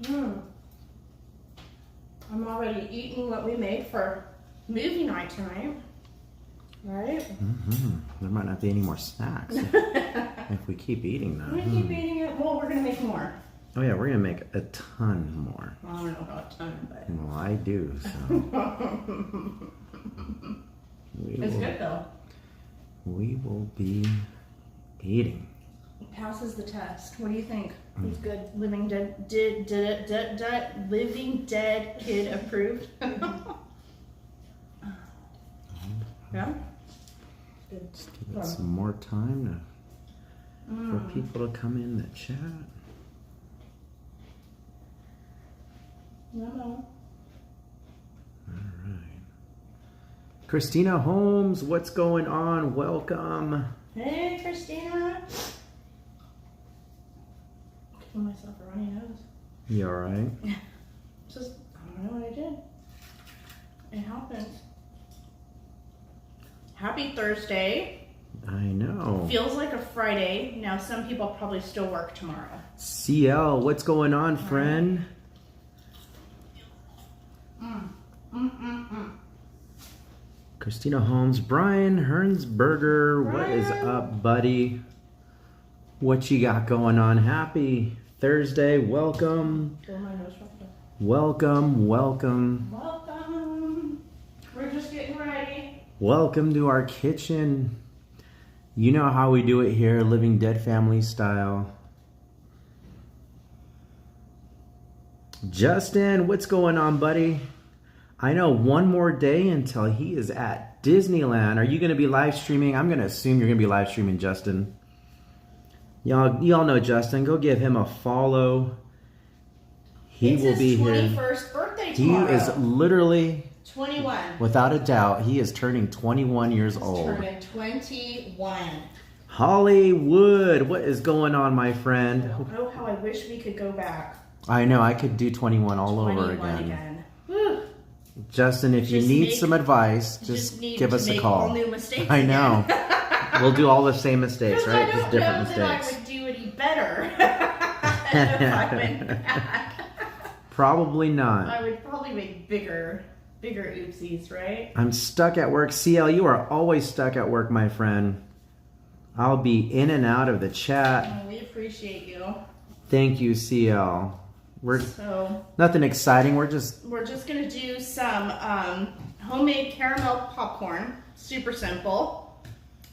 Mm. I'm already eating what we made for movie night tonight. Right? There might not be any more snacks if we keep eating them. We're gonna keep eating it. Well, we're gonna make more. Oh yeah, we're gonna make a ton more. I don't know about a ton, but Well, I do. So it's good though. We will be eating. It passes the test. What do you think? It's good. Living dead, living dead kid approved. Yeah. Good. Just give it some more time for people to come in the chat. No. All right. Christina Holmes, what's going on? Welcome. Hey, Christina. Giving myself a runny nose. You all right? Just, I don't know what I did. It happens. Happy Thursday. I know. Feels like a Friday. Now, some people probably still work tomorrow. CL, what's going on, friend? Christina Holmes, Brian Hernsberger, what is up, buddy? What you got going on? Happy Thursday. Welcome. Welcome. Welcome. We're just getting ready. Welcome to our kitchen. You know how we do it here, Living Dead family style. Justin, what's going on, buddy? I know one more day until he is at Disneyland. Are you going to be live streaming? I'm going to assume you're going to be live streaming, Justin. Y'all know Justin. Go give him a follow. He will be here. It's his 21st birthday tomorrow. He is literally 21. Without a doubt, he is turning 21 years old. Turning 21. Hollywood, what is going on, my friend? Oh, how I wish we could go back. I know, I could do 21 all over again. Justin, if you need some advice, just give us a call. All new mistakes I know. We'll do all the same mistakes, right? Just different mistakes. I would do any better if I went back. Probably not. I would probably make bigger oopsies, right? I'm stuck at work. CL, you are always stuck at work, my friend. I'll be in and out of the chat. Oh, we appreciate you. Thank you, CL. So nothing exciting. We're just gonna do some homemade caramel popcorn. Super simple.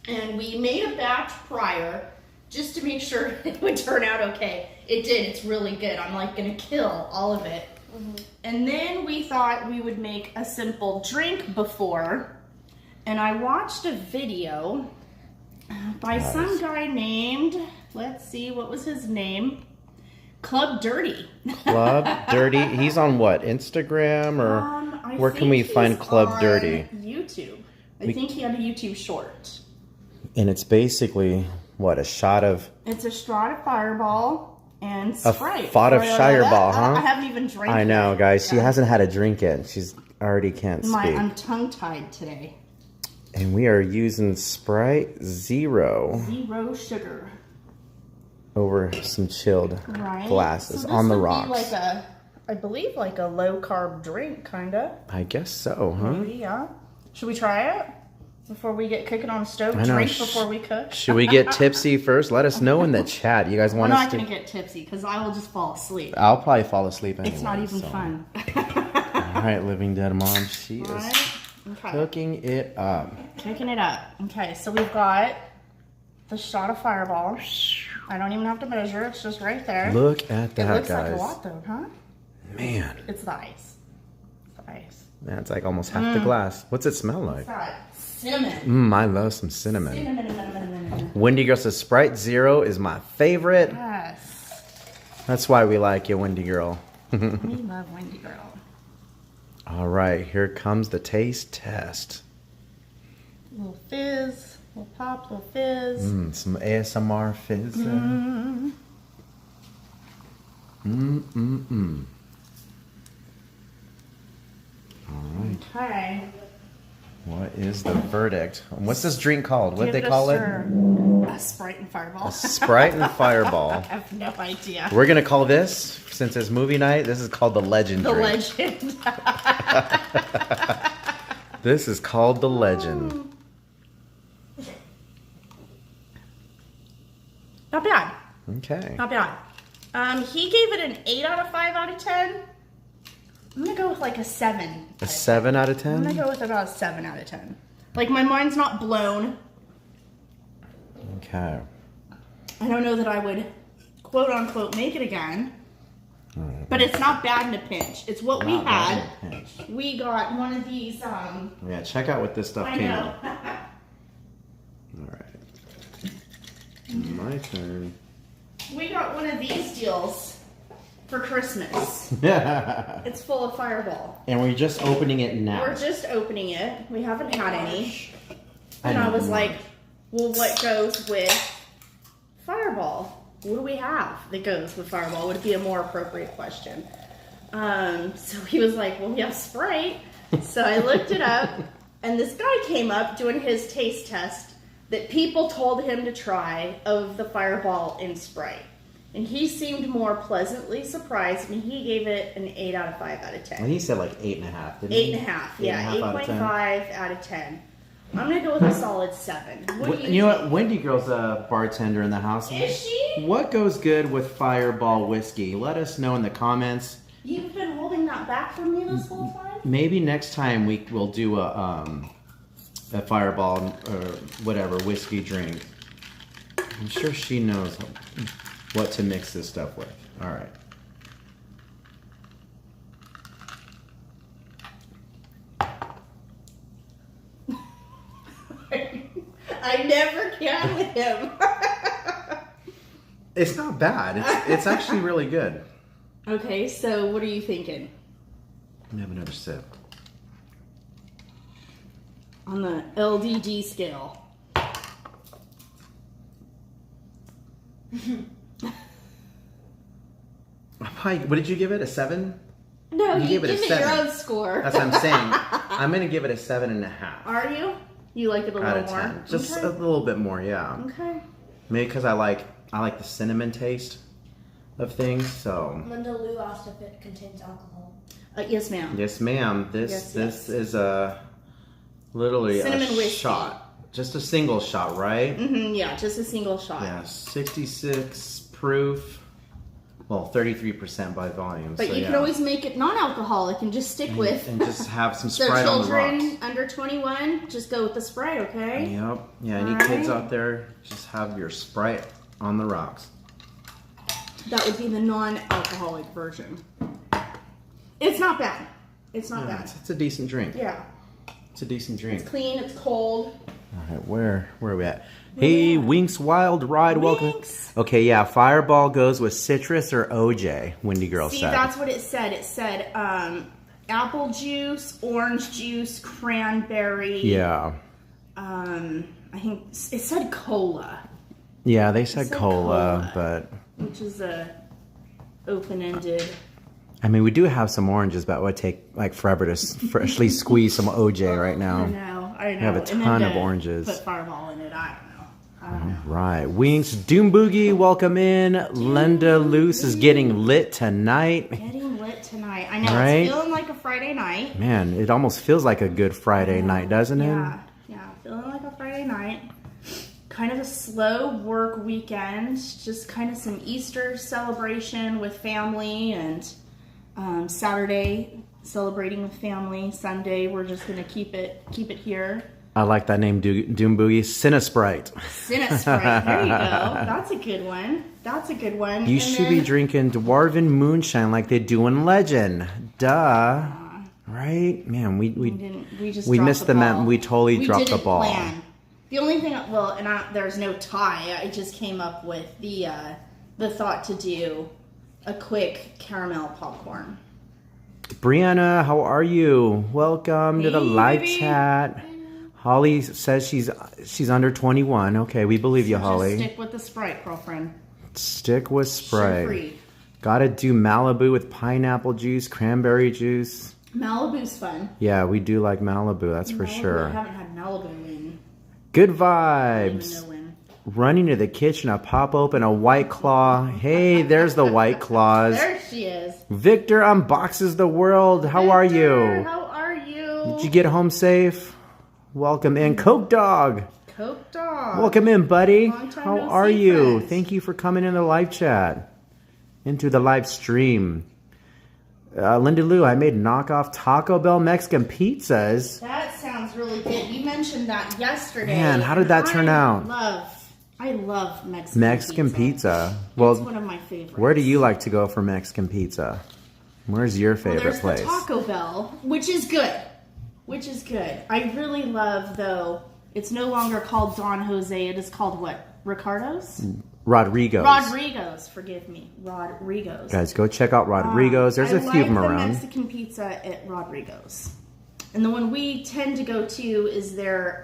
And we made a batch prior just to make sure it would turn out okay. It did. It's really good. I'm like gonna kill all of it. And then we thought we would make a simple drink before. And I watched a video by some guy named, let's see, what was his name? Club Dirty. Club Dirty. He's on what? Instagram or where can we find Club Dirty? YouTube. I think he had a YouTube short. And it's basically what, a shot of? It's a shot of Fireball and Sprite. A pot of Fireball, huh? I haven't even drank it. I know, guys. She hasn't had a drink yet. She's already can't speak. I'm tongue-tied today. And we are using Sprite Zero. Zero sugar. Over some chilled glasses so on the rocks. Like I believe like a low-carb drink, kind of. I guess so, huh? Maybe, yeah. Should we try it? Before we get cooking on the stove, drink before we cook. Should we get tipsy first? Let us know in the chat. You guys want us to? I'm not going to get tipsy because I will just fall asleep. I'll probably fall asleep anyway. It's not even fun. All right, Living Dead Mom. She is cooking it up. Cooking it up. Okay, so we've got the shot of Fireball. I don't even have to measure. It's just right there. Look at that, guys. It looks like a lot, though, huh? Man. It's the ice. It's the ice. Man, it's like almost half the glass. What's it smell like? It's got cinnamon. I love some cinnamon. Cinnamon. Wendy Girl says Sprite Zero is my favorite. Yes. That's why we like you, Wendy Girl. We love Wendy Girl. All right, here comes the taste test. Little fizz, little pop, little fizz. Some ASMR fizz. All right. Okay. What is the verdict? What's this drink called? What Give they it a call it? stir. A Sprite and Fireball. A Sprite and Fireball. I have no idea. We're gonna call this, since it's movie night, this is called the Legend The drink. Legend. This is called the Legend. Not bad. Okay. Not bad. He gave it an 8 out of 5 out of 10. I'm gonna go with like a 7. A 7 out of I'm 10? gonna go with about a 7 out of 10. Like, my mind's not blown. Okay. I don't know that I would quote unquote make it again. But it's not bad in a pinch. It's what we Not had. bad in a pinch. We got one of these, Yeah, check out what this stuff I came know. in. Alright. My turn. We got one of these deals for Christmas. It's full of Fireball. And we're just opening it now. We're just opening it. We haven't had any. And I I know. was like, well, what goes with Fireball? What do we have that goes with Fireball? Would be a more appropriate question. So he was like, well, we have Sprite. So I looked it up, and this guy came up doing his taste test that people told him to try of the Fireball in Sprite. And he seemed more pleasantly surprised, and he gave it an 8 out of 5 out of 10. Well, he said like 8.5, didn't he? 8.5, yeah, 8.5 out of 10. 8.5 out of 10. I'm gonna go with a solid 7. What do You know what? Wendy Girl's a bartender in the house. Is she? What goes good with Fireball whiskey? Let us know in the comments. You've been holding that back from me this whole time? Maybe next time we will do a Fireball or whatever whiskey drink. I'm sure she knows what to mix this stuff with. All right. I never can with him. It's not bad. It's actually really good. Okay, so what are you thinking? Let me have another sip. On the LDD scale. What did you give it? A 7? No, you gave give it a it your 7. own score. That's what I'm saying. I'm gonna give it a 7.5 Are you? You like it a out little of more? 10. Just okay. a little bit more, yeah. Okay. Maybe because I like the cinnamon taste of things. So Linda Lou asked if it contains alcohol. Yes, ma'am. yes, ma'am. This is a literally Cinnamon a whiskey. shot, just a single shot, right? Yeah, just a single shot. Yeah, 66 proof. Well, 33% by volume. But so you yeah. can always make it non-alcoholic and just stick with. and just have some So Sprite on the rocks. children under 21, just go with the Sprite, okay? Yep. Yeah, any Alright. kids out there, just have your Sprite on the rocks. That would be the non-alcoholic version. It's not bad. It's not Yeah, bad. it's a decent drink. Yeah. It's a decent drink. It's clean, it's cold. All right, where are we at? Hey, Winks Wild Ride, welcome. Winks. Okay, yeah, Fireball goes with citrus or OJ, Windy Girl See, said. that's what it said. It said apple juice, orange juice, cranberry. Yeah. I think it said cola, Yeah, they said said cola, cola. but which is a open-ended. I mean, we do have some oranges, but it would take like forever to freshly squeeze some OJ right I now. know. We have a And then ton of to oranges. Put Fireball in it. I don't know. Right. Winks, Doom Boogie, welcome in. Linda Luce is getting lit tonight. Getting lit tonight. I know. Right? It's feeling like a Friday night. Man, it almost feels like a good Friday night, doesn't it? Yeah. Yeah. Feeling like a Friday night. Kind of a slow work weekend. Just kind of some Easter celebration with family, and Saturday celebrating with family. Sunday we're just gonna keep it here. I like that name, Doom Boogie. Cinesprite. Cinesprite. There you go. That's a good one. That's a good one. You And should be then- drinking Dwarven Moonshine like they do in Legend. Duh. Right? Man, we just we dropped missed the ball. we totally dropped the didn't ball. plan. The only thing, well, and there's no tie. I just came up with the thought to do a quick caramel popcorn. Brianna, how are you? Welcome to the Hey, live baby. chat. Holly says she's under 21. Okay, we believe you, So Holly. Just stick with the Sprite, girlfriend. Stick with Sprite. Sugar-free. Gotta do Malibu with pineapple juice, cranberry juice. Malibu's fun. Yeah, we do like Malibu, that's for Malibu, sure. I haven't had Malibu in Good I don't even vibes. know when. Running to the kitchen, I pop open a White Claw. Hey, there's the White Claws. There she is. Victor unboxes the world. How are Victor, you? How are you? Did you get home safe? Welcome in. Coke Dog. Coke Dog. Welcome in, buddy. Long time How no are see, you? friends. Thank you for coming in the live chat. Into the live stream. Linda Lou, I made knockoff Taco Bell Mexican pizzas. That sounds really good. You mentioned that yesterday. Man, how did that turn out? I love Mexican Mexican pizza. It's Well, one of my favorites. where do you like to go for Mexican pizza? Where's your Well, favorite there's place? the Taco Bell, which is good. I really love, though, it's no longer called Don Jose. It is called what? Ricardo's? Rodrigo's. Rodrigo's, forgive me. Rodrigo's. Guys, go check out Rodrigo's. There's a few of them I like around. the Mexican pizza at Rodrigo's. And the one we tend to go to is their,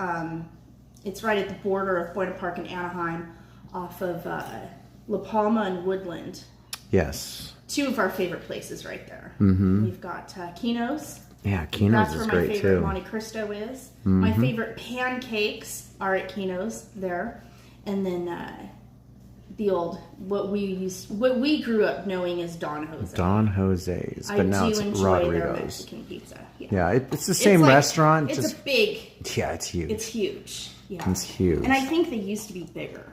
it's right at the border of Buena Park and Anaheim off of La Palma and Woodland. Yes. Two of our favorite places right there. Mm-hmm. We've got Kino's. Yeah, Kino's That's is where my great favorite too. Monte Cristo is. Mm-hmm. My favorite pancakes are at Kino's there. And then the old, what we grew up knowing as Don Jose. Don Jose's, but I now do it's enjoy their Rodrigo's. Mexican pizza. Yeah, it's the same It's like- restaurant. It's just a big. yeah, it's huge. It's huge. Yeah. It's huge. And I think they used to be bigger.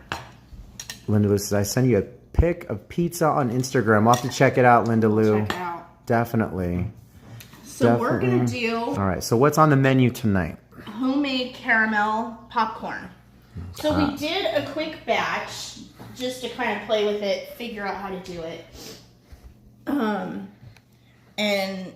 Linda Lou says, I send you a pic of pizza on Instagram. We'll have to check it out, Linda Lou. Check it out. Definitely. So we're gonna Definitely. do All right, so what's on the menu tonight? homemade caramel popcorn. So we did a quick batch just to kind of play with it, figure out how to do it. And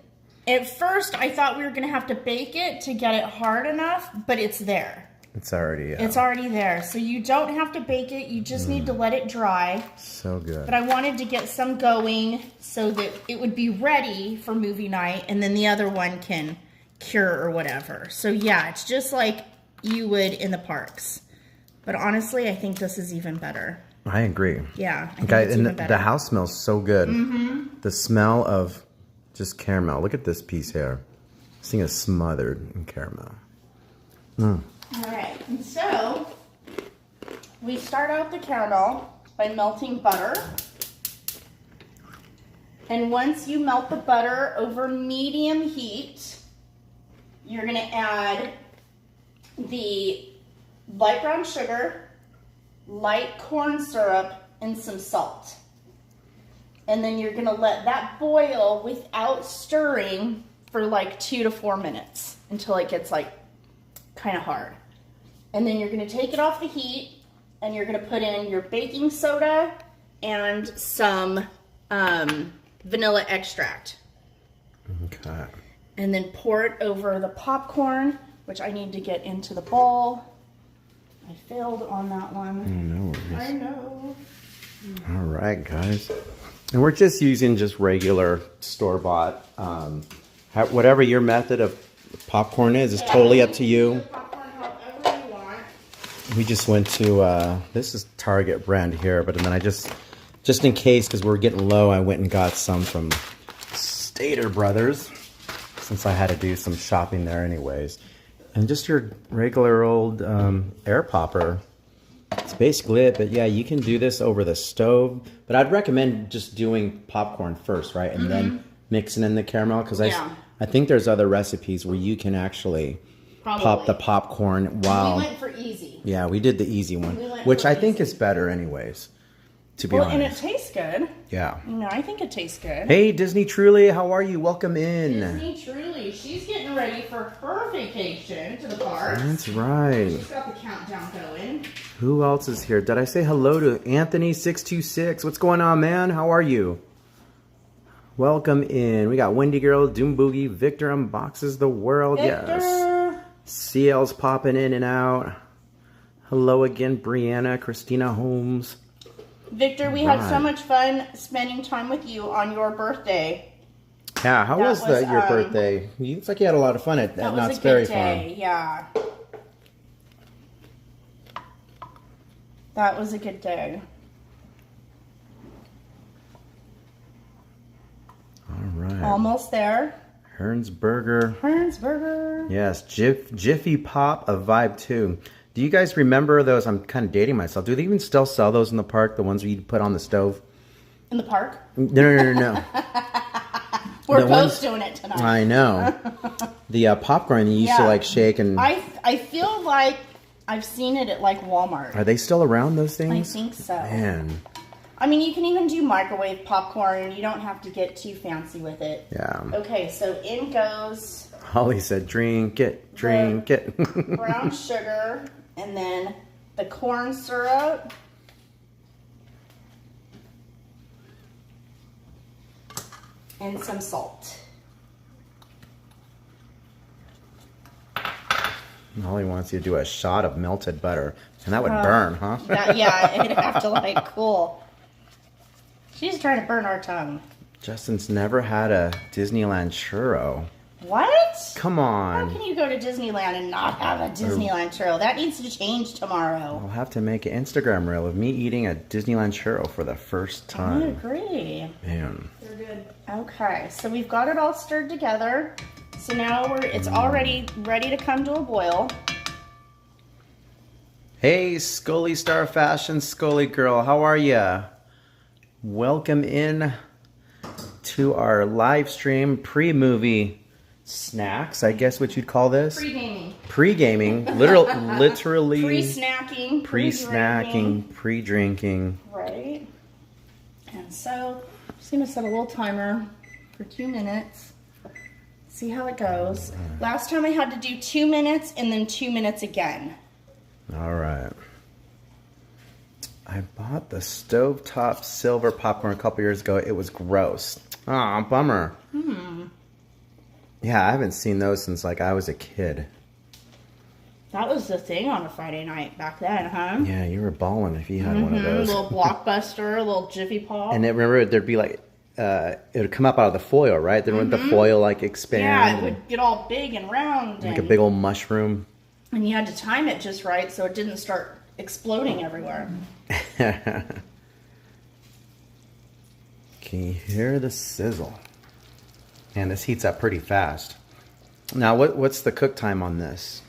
at first I thought we were gonna have to bake it to get it hard enough, but it's there. It's already It's already there. So you don't have to bake it, you just need to let it dry. so good. But I wanted to get some going so that it would be ready for movie night, and then the other one can cure or whatever. So yeah, it's just like you would in the parks. But honestly, I think this is even better. I agree. Yeah, I think Okay, it's and even the better. house smells so good. Mm-hmm. The smell of just caramel. Look at this piece here. This thing is smothered in caramel. All right, and so we start out the caramel by melting butter. And once you melt the butter over medium heat, you're gonna add the light brown sugar, light corn syrup, and some salt. And then you're gonna let that boil without stirring for like 2 to 4 minutes until it gets like kind of hard. And then you're gonna take it off the heat and you're gonna put in your baking soda and some vanilla extract. Okay. And then pour it over the popcorn, which I need to get into the bowl. I failed on that one. No I know. All right, guys. And we're just using just regular store-bought. Whatever your method of popcorn is totally up to you. Popcorn however you want. We just went to, this is Target brand here, but then I just in case, because we're getting low, I went and got some from Stater Brothers, since I had to do some shopping there anyways. And just your regular old air popper. That's basically it, but yeah, you can do this over the stove. But I'd recommend just doing popcorn first, right? And then mixing in the caramel, because Yeah. I think there's other recipes where you can actually pop the popcorn while... We went for easy. Yeah, we did the easy one, We went which for I think easy. is better anyways, to be Well, and it honest. tastes good. Yeah. You know, I think it tastes good. Hey, Disney Truly, how are you? Welcome in. Disney Truly, she's getting ready for her vacation to the park. That's right. She's got the countdown going. Who else is here? Did I say hello to Anthony626? What's going on, man? How are you? Welcome in. We got Wendy Girl, Doom Boogie, Victor unboxes the world. Yes. Victor! CL's popping in and out. Hello again, Brianna, Christina Holmes. Victor, we had so Right. much fun spending time with you on your birthday. Yeah, how That was was, your birthday? It's like you had a lot of fun at That was Knott's a Berry good day, yeah. That was a good day. Farm. All right. Almost there. Hearn's Burger. Hearn's Burger. Yes, Jiffy Pop, a vibe too. Do you guys remember those? I'm kind of dating myself. Do they even still sell those in the park? The ones you put on the stove? In the park? No. We're The both ones- doing it tonight. I know. The popcorn you used to Yeah. like shake and... I feel like I've seen it at like Walmart. Are they still around, those I things? think so. Man, I mean, you can even do microwave popcorn. You don't have to get too fancy with it. yeah. Okay, so in goes Holly said, drink it, drink it. brown sugar, and then the corn syrup. And some salt. Holly wants you to do a shot of melted butter. And that would burn, huh? Yeah, it'd have to like cool. She's trying to burn our tongue. Justin's never had a Disneyland churro. What? Come How on. can you go to Disneyland and not have a Disneyland churro? That needs to change tomorrow. I'll have to make an Instagram reel of me eating a Disneyland churro for the first I time. agree. Man. They're good. Okay, so we've got it all stirred together. So now it's already ready to come to a boil. Hey, Scully Star Fashion, Scully girl, how are ya? Welcome in to our live stream pre-movie snacks, I guess what you'd call this. Pre-gaming. Pre-gaming, literally. Pre-snacking. Pre-snacking, pre-drinking. Right. And so I'm just gonna set a little timer for 2 minutes. See how it goes. Last time I had to do 2 minutes and then 2 minutes again. All right. I bought the stovetop silver popcorn a couple years ago. It was gross. Aw, bummer. Yeah, I haven't seen those since like I was a kid. That was the thing on a Friday night back then, huh? Yeah, you were balling if you had one of A those. little Blockbuster, a little Jiffy Pop. And then remember, there'd be like, it would come up out of the foil, right? Then wouldn't the foil like expand? Yeah, it would get all big and round. like and, a big old mushroom. and you had to time it just right so it didn't start exploding everywhere. Can you hear the sizzle? And this heats up pretty fast. Now, what's the cook time on this?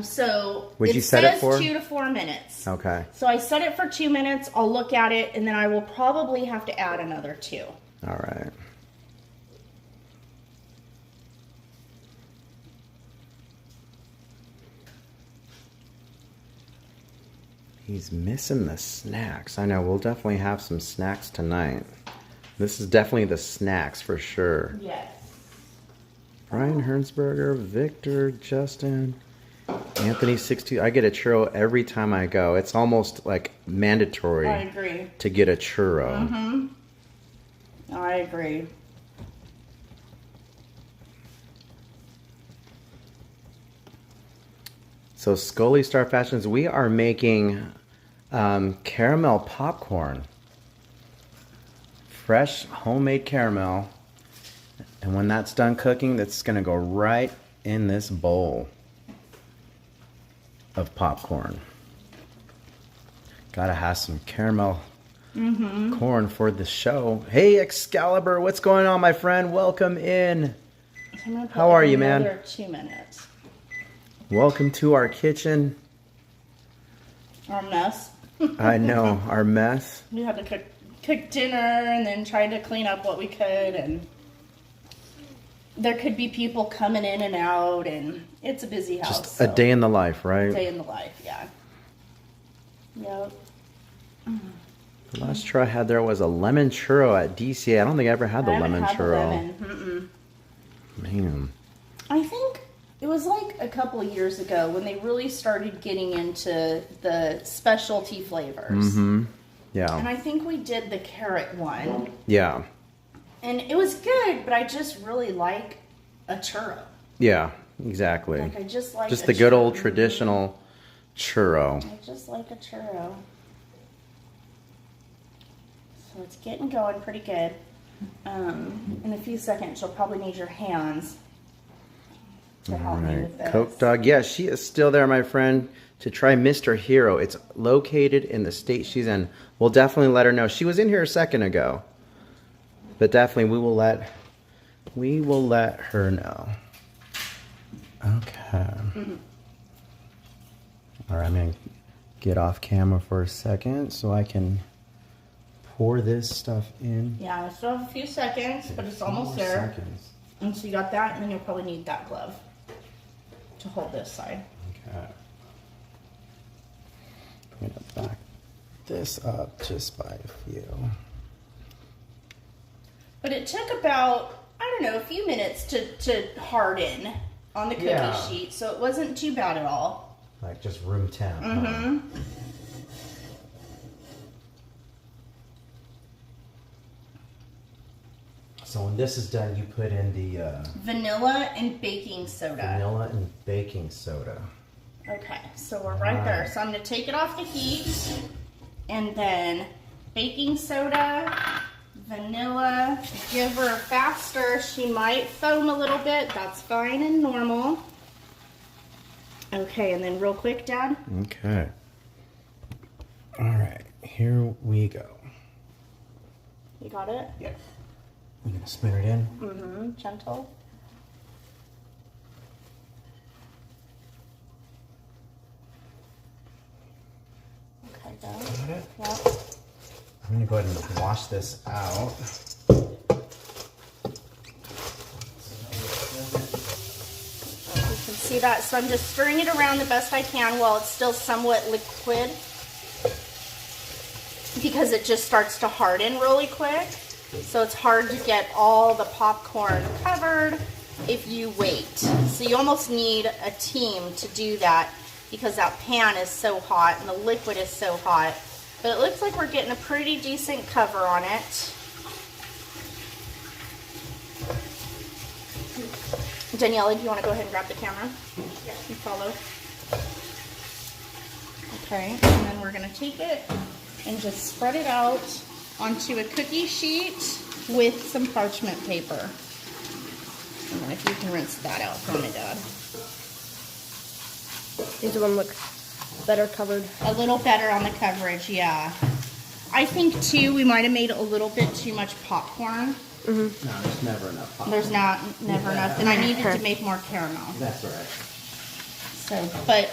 So What'd you set it says for? 2 to 4 minutes. Okay. So I set it for 2 minutes. I'll look at it, and then I will probably have to add another 2. All right. He's missing the snacks. I know, we'll definitely have some snacks tonight. This is definitely the snacks for sure. Yes. Brian Hernsberger, Victor, Justin, Anthony 62. I get a churro every time I go. It's almost like mandatory I agree. to get a churro. I agree. So Scully Star Fashions, we are making caramel popcorn. Fresh homemade caramel. And when that's done cooking, that's going to go right in this bowl of popcorn. Gotta have some caramel corn for the show. Hey Excalibur, what's going on, my friend? Welcome in. So I'm gonna put How are you, man? another 2 minutes. Welcome to our kitchen. Our mess. I know, our mess. We had to cook dinner and then try to clean up what we could, and there could be people coming in and out, and it's a busy house. Just a day in the life, right? Day in the life, yeah. Yep. The last churro I had there was a lemon churro at DCA. I don't think I ever had the I haven't lemon had the churro. lemon. Man. I think it was like a couple of years ago when they really started getting into the specialty flavors. And Yeah. I think we did the carrot one. Yeah. And it was good, but I just really like a churro. Yeah, exactly. Like I just like Just a the good old churro. traditional churro. I just like a churro. So it's getting going pretty good. In a few seconds, you'll probably need your hands to help me with this. Coke Dog. Yeah, she is still there, my friend, to try Mr. Hero. It's located in the state she's in. We'll definitely let her know. She was in here a second ago. But definitely we will let We will let her know. Okay. All right, I'm gonna get off camera for a second so I can pour this stuff in. Yeah, I still have a few seconds, but it's almost More there. seconds. And so you got that, and then you'll probably need that glove to hold this side. Okay. I'm gonna back this up just by a few. But it took about, I don't know, a few minutes to harden on the cookie Yeah. sheet, so it wasn't too bad at all. Like just room temp. huh? Mm-hmm. So when this is done, you put in the Vanilla and baking soda. vanilla and baking soda. Okay, so we're right there. So I'm gonna take it off the heat, and then baking soda, vanilla, give her a fast stir. She might foam a little bit, that's fine and normal. Okay, and then real quick, Dad. Okay. All right, here we go. You got it? Yeah. We're gonna spin it in. Mm-hmm, gentle. Okay, go. Got it? Yep. I'm gonna go ahead and wash this out. You can see that, so I'm just stirring it around the best I can while it's still somewhat liquid, because it just starts to harden really quick. So it's hard to get all the popcorn covered if you wait. So you almost need a team to do that, because that pan is so hot and the liquid is so hot. But it looks like we're getting a pretty decent cover on it. Daniela, do you want to go ahead and grab the camera? Yeah. You follow. Okay, and then we're going to take it and just spread it out onto a cookie sheet with some parchment paper. And then if you can rinse that out for me, Dad. These one look better covered. A little better on the coverage, yeah. I think, too, we might have made a little bit too much popcorn. No, there's never enough popcorn. There's never enough, and I needed to make more caramel. That's right. So, but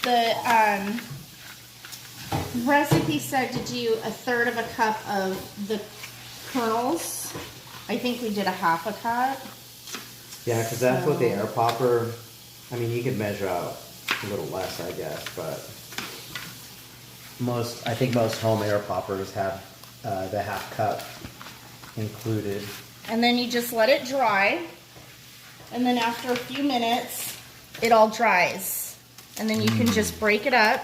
the recipe said to do 1/3 of a cup of the kernels. I think we did a 1/2 a cup. Yeah, because that's what the air popper, I mean, you could measure out a little less, I guess, but I think most home air poppers have the 1/2 cup included. And then you just let it dry. And then after a few minutes, it all dries. And then you can just break it up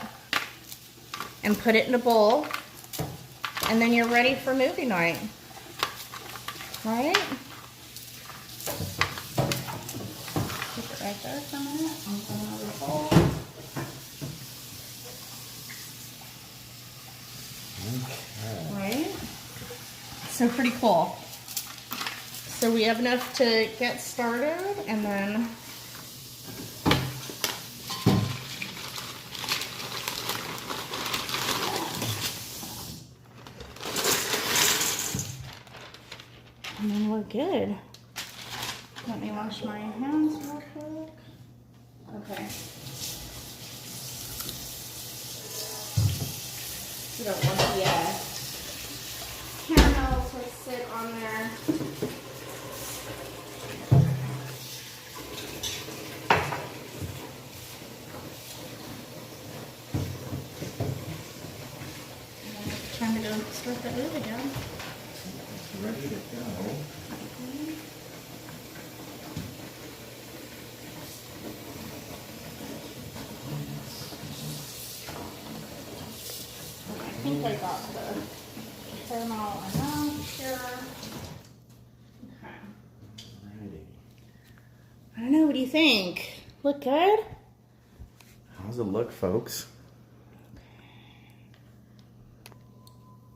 and put it in a bowl. And then you're ready for movie night. Right? Keep it right there for a minute. I'm going over the bowl. Okay. Right? So pretty cool. So we have enough to get started, and then we're good. Let me wash my hands real quick. Okay. You don't want the caramel to sit on there. Time to go start the oven again. Ready to go. I think I got the caramel enough here. Okay. Alrighty. I don't know, what do you think? Look good? How's it look, folks?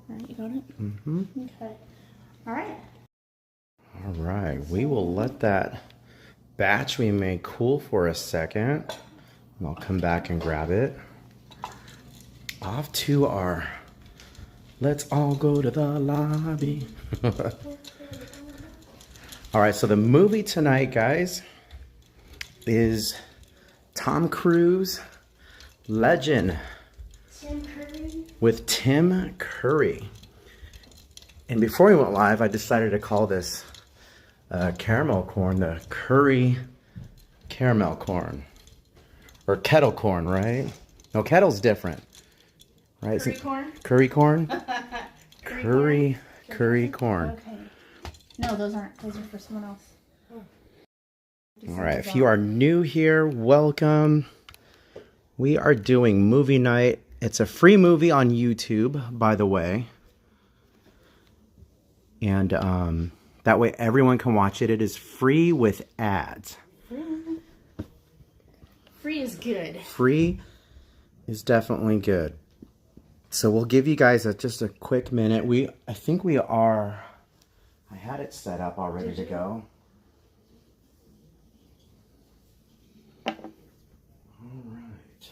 Alright, you got it? Mm-hmm. Okay. Alright. All right, we will let that batch we made cool for a second. And I'll come back and grab it. Off to our, let's all go to the lobby. All right, so the movie tonight, guys, is Tom Cruise Legend Tim Curry. with Tim Curry. And before we went live, I decided to call this caramel corn the Curry caramel corn. Or kettle corn, right? No, kettle's different. Right? Curry corn? Curry corn? Curry Curry corn. Okay. No, those aren't. Those are for someone else. All right, if you are new here, welcome. We are doing movie night. It's a free movie on YouTube, by the way. And that way everyone can watch it. It is free with ads. Free is good. Free is definitely good. So we'll give you guys just a quick minute. I think we are... I had it set up all ready to go. All right.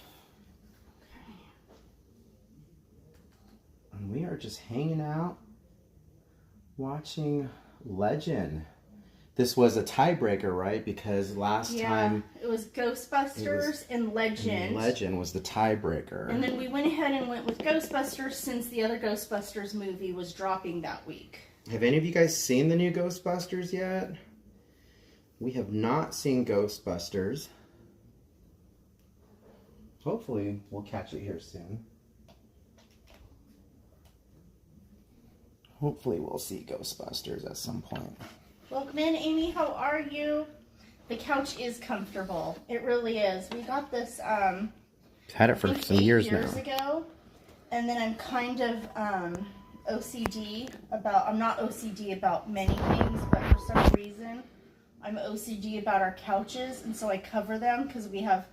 And we are just hanging out, watching Legend. This was a tiebreaker, right? Because last time it was Ghostbusters and Legend. Legend was the tiebreaker. And then we went ahead and went with Ghostbusters since the other Ghostbusters movie was dropping that week. Have any of you guys seen the new Ghostbusters yet? We have not seen Ghostbusters. Hopefully, we'll catch it here soon. Hopefully, we'll see Ghostbusters at some point. Welcome in, Amy. How are you? The couch is comfortable. It really is. We got this Had it for I think some 8 years years now. ago. And then I'm kind of OCD about, I'm not OCD about many things, but for some reason I'm OCD about our couches, and so I cover them because we have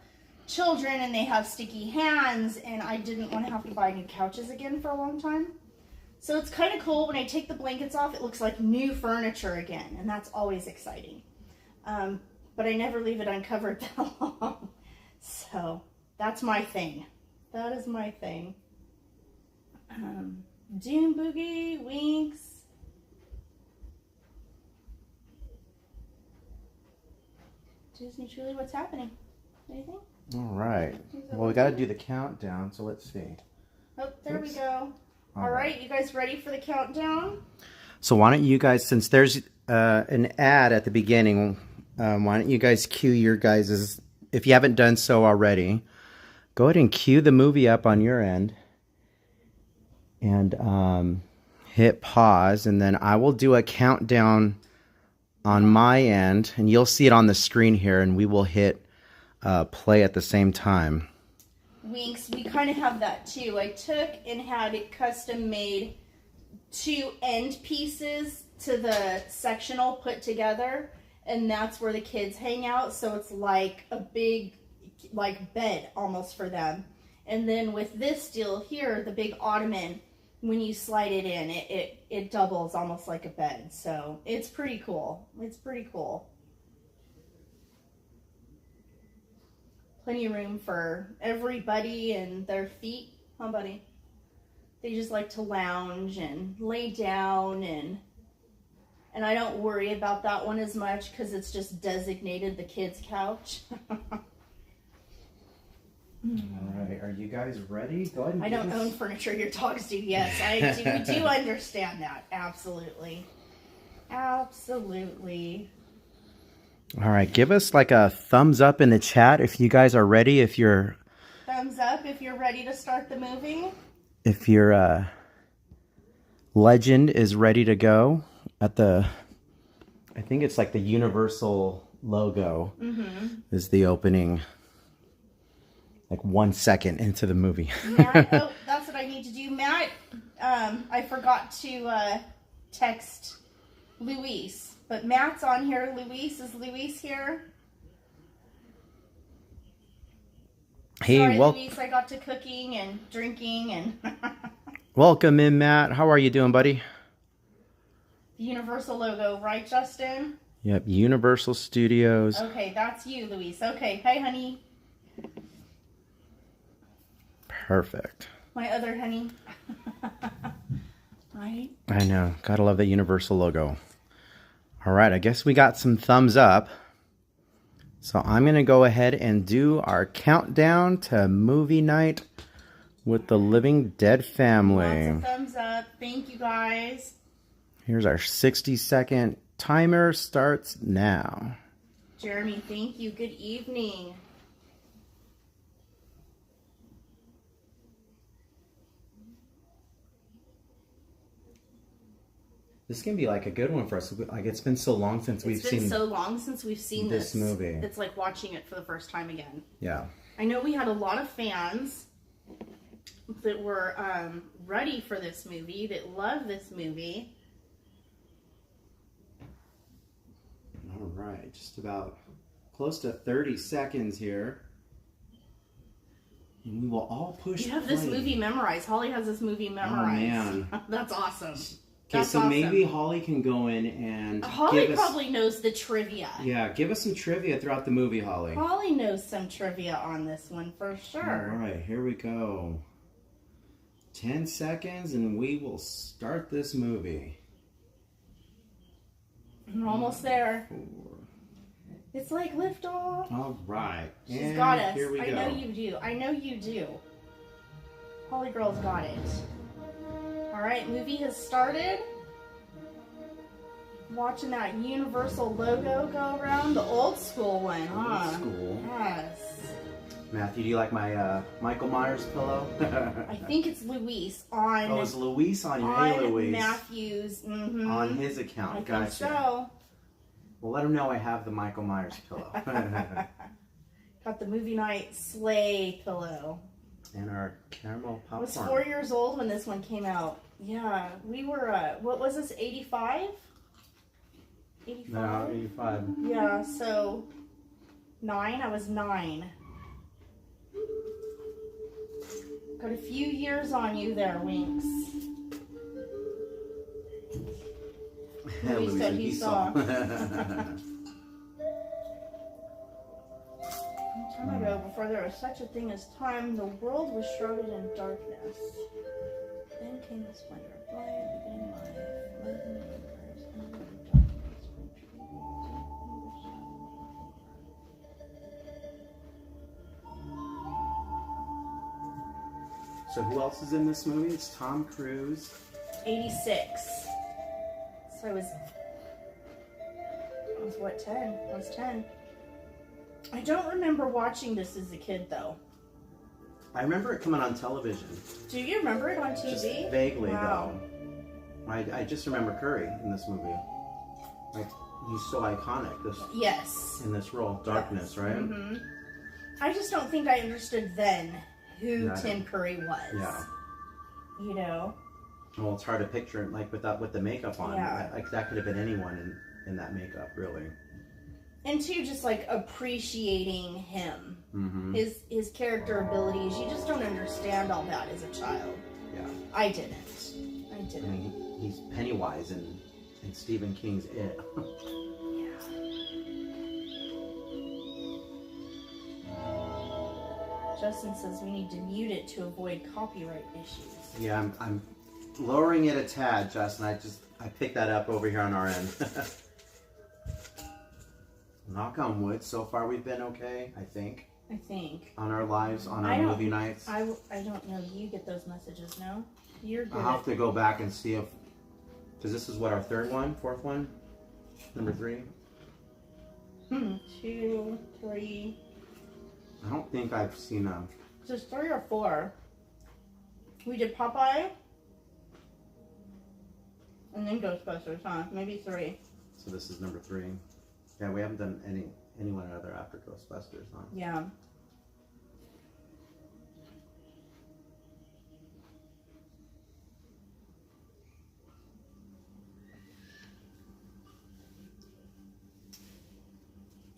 children and they have sticky hands, and I didn't want to have to buy new couches again for a long time. So it's kind of cool when I take the blankets off, it looks like new furniture again, and that's always exciting. But I never leave it uncovered that long. So that's my thing. That is my thing. Doom Boogie, Winks. Disney Truly, what's happening? Anything? All right. Well, we got to do the countdown, so let's see. Oh, there we go. All All right, you guys ready for the countdown? So why don't you guys, since there's an ad at the beginning, why don't you guys cue your guys's, if you haven't done so already, go ahead and cue the movie up on your end and hit pause, and then I will do a countdown on my end, and you'll see it on the screen here, and we will hit play at the same time. Winks, we kind of have that too. I took and had it custom made 2 end pieces to the sectional put together, and that's where the kids hang out, so it's like a big like bed almost for them. And then with this deal here, the big ottoman, when you slide it in, it doubles almost like a bed. So it's pretty cool. It's pretty cool. Plenty of room for everybody and their feet. Huh, buddy? They just like to lounge and lay down, and I don't worry about that one as much because it's just designated the kids' couch. All right, are you guys ready? Go ahead and I don't own furniture, your dogs do, yes. We do understand that, absolutely. Absolutely. All right, give us like a thumbs up in the chat if you guys are ready, if your Thumbs up if you're ready to start the movie. Legend is ready to go at the, I think it's like the Universal logo is the opening, like 1 second into the movie. Matt, oh, that's what I need to do. Matt, I forgot to text Luis, but Matt's on here. Luis, is Luis here? Hey, Sorry, Luis, I got to cooking and drinking and... welcome in, Matt. How are you doing, buddy? The Universal logo, right, Justin? Yep, Universal Studios. Okay, that's you, Luis. Okay, hey, honey. Perfect. My other honey. Right? I know. Gotta love the Universal logo. All right, I guess we got some thumbs up. So I'm going to go ahead and do our countdown to movie night with the Living Dead family. Lots of thumbs up. Thank you guys. Here's our 60-second timer. Starts now. Jeremy, thank you. Good evening. This can be like a good one for us. Like, it's been so long since we've seen. It's been so long since we've seen this movie. It's like watching it for the first time again. Yeah. I know we had a lot of fans that were ready for this movie, that love this movie. All right, just about close to 30 seconds here. And we will all push You have play. this movie memorized. Holly has this movie memorized. man. That's awesome. Okay, That's so awesome. maybe Holly can go in and Holly give us, probably knows the trivia. yeah, give us some trivia throughout the movie, Holly. Holly knows some trivia on this one for sure. All right, here we go. 10 seconds and we will start this movie. We're almost there. It's like liftoff. All right. She's and got us. Here we I go. know you do. I know you do. Holly Girl's got it. All right, movie has started. Watching that Universal logo go around, the old school one, huh? Old school. Yes. Matthew, do you like my Michael Myers pillow? I think it's Luis on. Oh, it's Luis on your Hey on Luis. Matthew's. Mm-hmm. On his account. I think Gotcha. so. Well, let him know I have the Michael Myers pillow. Got the movie night sleigh pillow. And our caramel I was popcorn. 4 years old when this one came out. Yeah, we were, what was this, 85? 85? No, 85. Yeah, so 9, I was 9. Got a few years on you there, Winks. Louis said he saw. A long time ago, before there was such a thing as time, the world was shrouded in darkness. Then came the splendor of light, beginning life, love and universe, and the darkness So who else is in this movie? It's Tom Cruise. 86. So I was what, 10? I was 10. I don't remember watching this as a kid, though. I remember it coming on television. Do you remember it on TV? Just vaguely, Wow. though. I just remember Curry in this movie. Like, he's so iconic Yes. in this role. Darkness, right? Mm-hmm. I just don't think I understood then who Right. Tim Curry was. Yeah. You know? Well, it's hard to picture it, like, with the makeup on. Yeah. Like, that could have been anyone in that makeup, really. And two, just like appreciating him. Mm-hmm. His character abilities. You just don't understand all that as a child. Yeah. I didn't. I mean, he's Pennywise in Stephen King's It. Justin says we need to mute it to avoid copyright issues. Yeah, I'm lowering it a tad, Justin. I picked that up over here on our end. Knock on wood. So far, we've been okay. I think on our lives, on our movie nights. I don't know. You get those messages, no? You're good. I'll have to go back and see if, because this is what, our fourth one, number 3. 2, 3. I don't think I've seen a. Just 3 or 4. We did Popeye. And then Ghostbusters, huh? Maybe 3. So this is number 3. Yeah, we haven't done anyone other after Ghostbusters, huh? Yeah.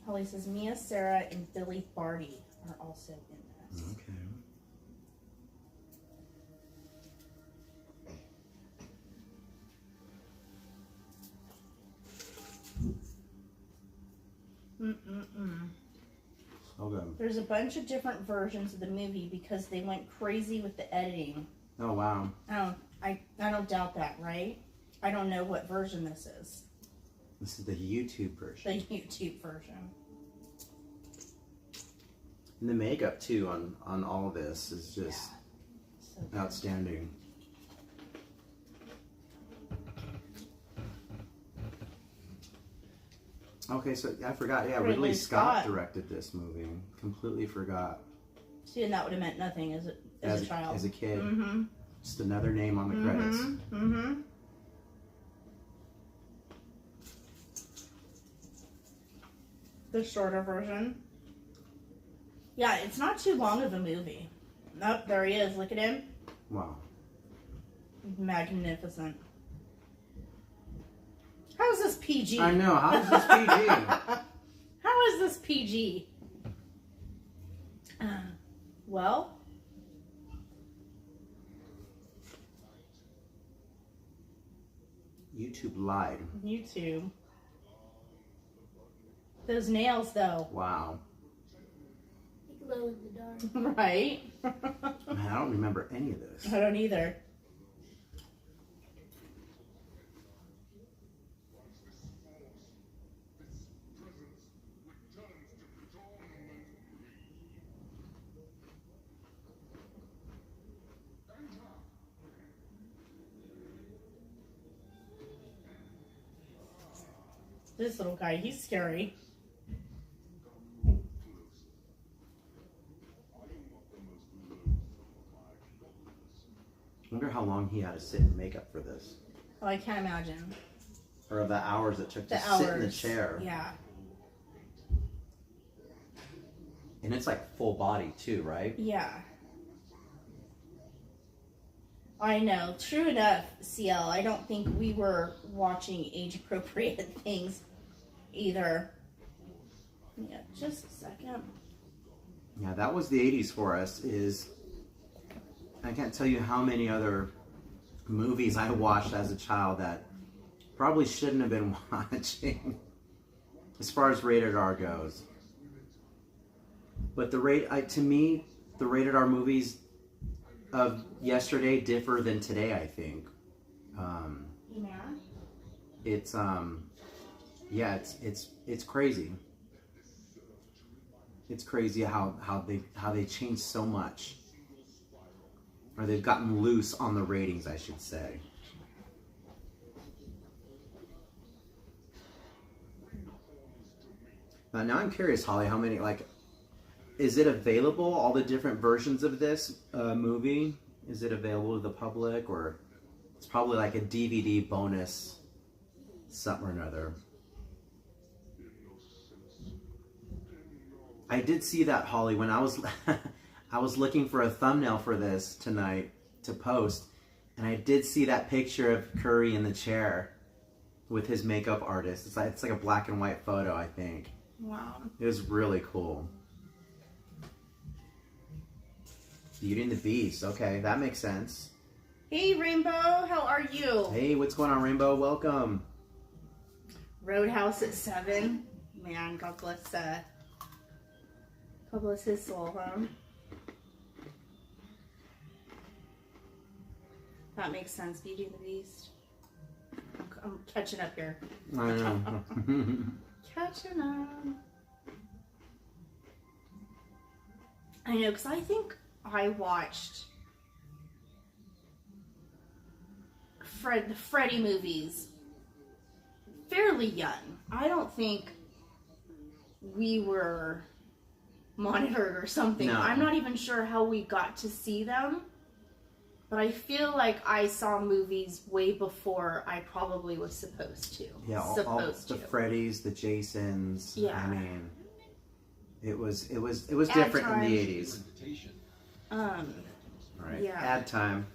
Holly says Mia, Sarah, and Billy Barty are also in this. Okay. So good. There's a bunch of different versions of the movie because they went crazy with the editing. Oh wow. I don't doubt that, right? I don't know what version this is. This is the YouTube version. The YouTube version. And the makeup too on all of this is just So good. outstanding. Okay, so I forgot. Yeah, Ridley Ridley Scott Scott. directed this movie. Completely forgot. See, and that would have meant nothing as a child. As a kid. Mm-hmm. Just another name on the credits. Mm-hmm. The shorter version. Yeah, it's not too long of a movie. Nope, there he is. Look at him. Wow. Magnificent. How is this PG? I know. How is this PG? How is this PG? Well, YouTube lied. YouTube. Those nails, though. Wow. Glow in the dark. Right? Man, I don't remember any of this. I don't either. This little guy, he's scary. I wonder how long he had to sit in makeup for this. Oh, I can't imagine. Or the hours it took to The sit in the hours. chair. Yeah. And it's like full body too, right? Yeah. I know. True enough, CL. I don't think we were watching age-appropriate things either. Yeah, just a second. Yeah, that was the 80s for us. I can't tell you how many other movies I watched as a child that probably shouldn't have been watching as far as rated R goes. But to me, the rated R movies of yesterday differ than today, I think. Yeah. It's it's crazy. It's crazy how they changed so much. Or they've gotten loose on the ratings, I should say. Now I'm curious, Holly, how many, is it available, all the different versions of this movie? Is it available to the public, or it's probably like a DVD bonus, something or another? I did see that, Holly, when I was I was looking for a thumbnail for this tonight to post, and I did see that picture of Curry in the chair with his makeup artist. It's like a black and white photo, I think. Wow. It was really cool. Beauty and the Beast. Okay, that makes sense. Hey, Rainbow. How are you? Hey, what's going on, Rainbow? Welcome. Roadhouse at 7. Man, God bless his soul, huh? That makes sense. Beauty and the Beast. I'm catching up here. I know. Catching up. I know, because I think I watched the Freddy movies fairly young. I don't think we were monitored or something. No. I'm not even sure how we got to see them. But I feel like I saw movies way before I probably was supposed to. Yeah, all the Freddys, the Jasons. Yeah. I mean, it was different in the 80s. All right. Yeah. Ad time.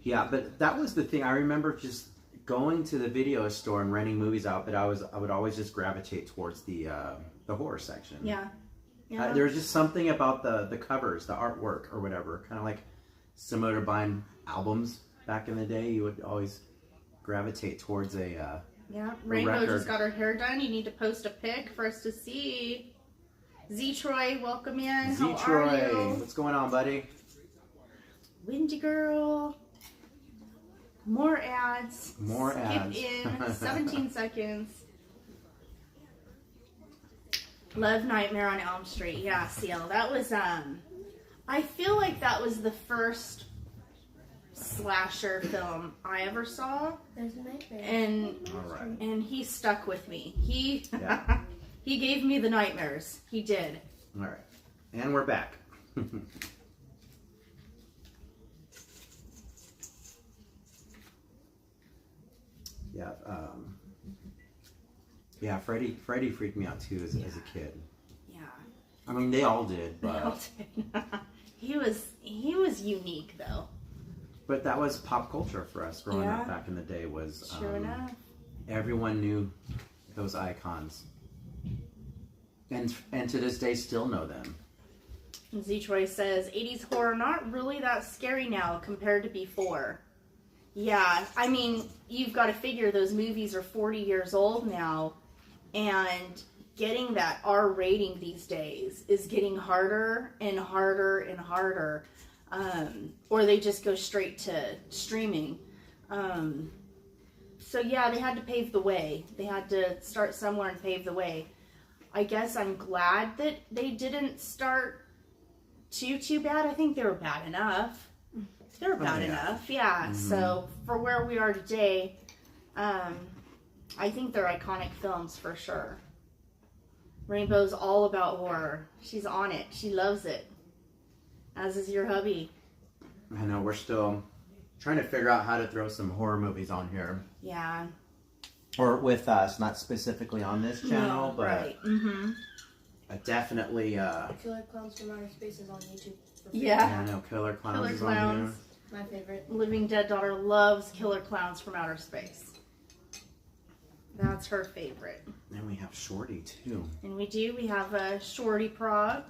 Yeah, but that was the thing. I remember just going to the video store and renting movies out, but I would always just gravitate towards the horror section. Yeah. Yeah. There was just something about the covers, the artwork or whatever, kind of like similar to buying albums back in the day. You would always gravitate towards a yeah. Rainbow record. just got her hair done. You need to post a pic for us to see. Z Troy, welcome in. How are Z-Troy, you? what's going on, buddy? Windy girl. More ads. More Skip ads. in 17 seconds. Love Nightmare on Elm Street. Yeah, CL. That was I feel like that was the first slasher film I ever saw, There's a nightmare. Alright. and he stuck with me. He Yeah. he gave me the nightmares. He did. Alright. And we're back. Yeah, yeah, Freddy freaked me out too as a kid. Yeah. I mean, they all did, but he was unique though. but that was pop culture for us growing Yeah. up back in the day. Was Sure enough. everyone knew those icons, and to this day still know them. And Z Troy says 80s horror not really that scary now compared to before. Yeah, I mean, you've got to figure those movies are 40 years old now, and getting that R rating these days is getting harder and harder and harder. Or they just go straight to streaming. So yeah, they had to pave the way. They had to start somewhere and pave the way. I guess I'm glad that they didn't start too bad. I think they were bad enough. They were bad enough, yeah. Mm-hmm. So for where we are today, I think they're iconic films for sure. Rainbow's all about horror. She's on it. She loves it. As is your hubby. I know we're still trying to figure out how to throw some horror movies on here, Yeah. or with us, not specifically on this channel, No, but right. Mm-hmm. definitely. Killer Clowns from Outer Space is on YouTube. for free. Yeah. I know Killer Clowns Killer is on Clowns. My favorite. Living Dead daughter loves Killer Clowns from Outer Space. That's her favorite. here. And we have Shorty too. And we have a Shorty Prague.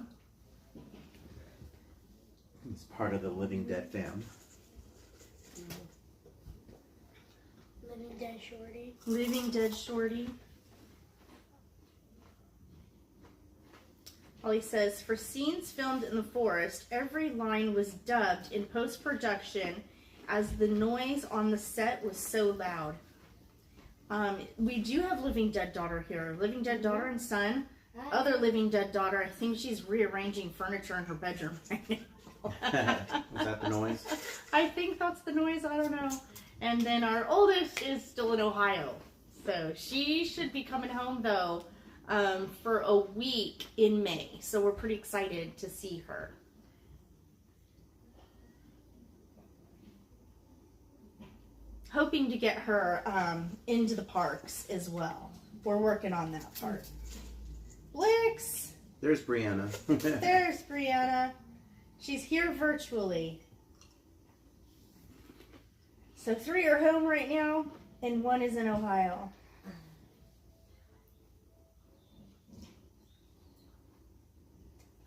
He's part of the Living Dead fam. Living Dead Shorty. Living Dead Shorty. Holly says, for scenes filmed in the forest, every line was dubbed in post-production as the noise on the set was so loud. We do have Living Dead daughter here. Living Dead daughter and son. Other Living Dead daughter, I think she's rearranging furniture in her bedroom right now. Was that the noise? I think that's the noise, I don't know. And then our oldest is still in Ohio. So she should be coming home though for a week in May. So we're pretty excited to see her. Hoping to get her into the parks as well. We're working on that part. Blix! There's Brianna. There's Brianna. She's here virtually. So 3 are home right now, and 1 is in Ohio.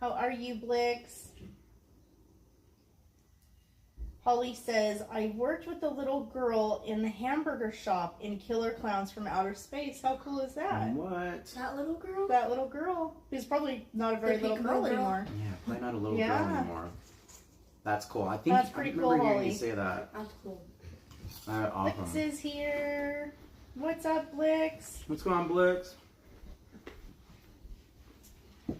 How are you, Blix? Holly says, I worked with a little girl in the hamburger shop in Killer Clowns from Outer Space. How cool is that? What? That little girl? That little girl, who's probably not a very The little peekaboo girl girl? anymore. Yeah, probably not a little Yeah. girl anymore. That's cool. I think That's pretty I remember cool, hearing Holly. you say that. That's cool. Blix Awesome. is here. What's up, Blix? What's going on, Blix?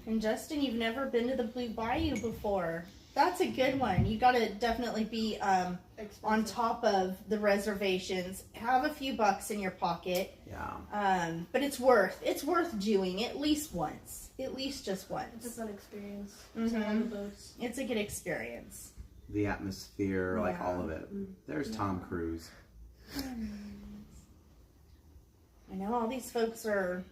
And Justin, you've never been to the Blue Bayou before. That's a good one. You gotta definitely be on Expensive. top of the reservations. Have a few bucks in your pocket. Yeah. But it's worth doing at least once. At least just It's a once. fun experience. Mhm. Some on the boats. It's a good experience. The atmosphere, like Yeah. all of it. There's Tom Cruise. I know all these folks are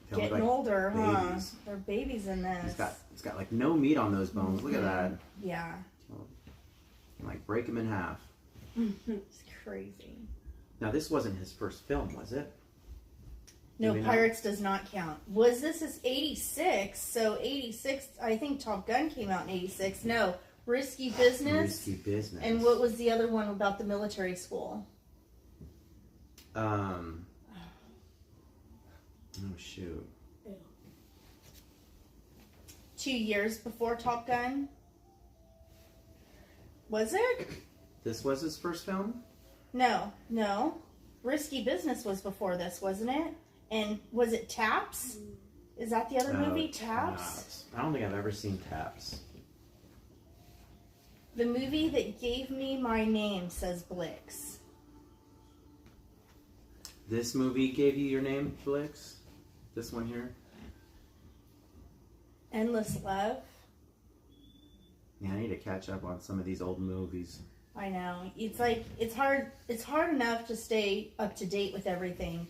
They look getting like older, huh? babies. They're babies in this. It's got like no meat on those bones. Look at that. Yeah. Like break him in half. It's crazy. Now this wasn't his first film, was it? No, Do we know? Pirates does not count. Was this is 86? So 86, I think Top Gun came out in 86. No, Risky Business. Risky Business. And what was the other one about the military school? Oh shoot. 2 years before Top Gun? Was it? This was his first film? No. Risky Business was before this, wasn't it? And was it Taps? Is that the other movie, Taps? I don't think I've ever seen Taps. The movie that gave me my name, says Blix. This movie gave you your name, Blix? This one here? Endless Love. Yeah, I need to catch up on some of these old movies. I know. It's like it's hard enough to stay up to date with everything.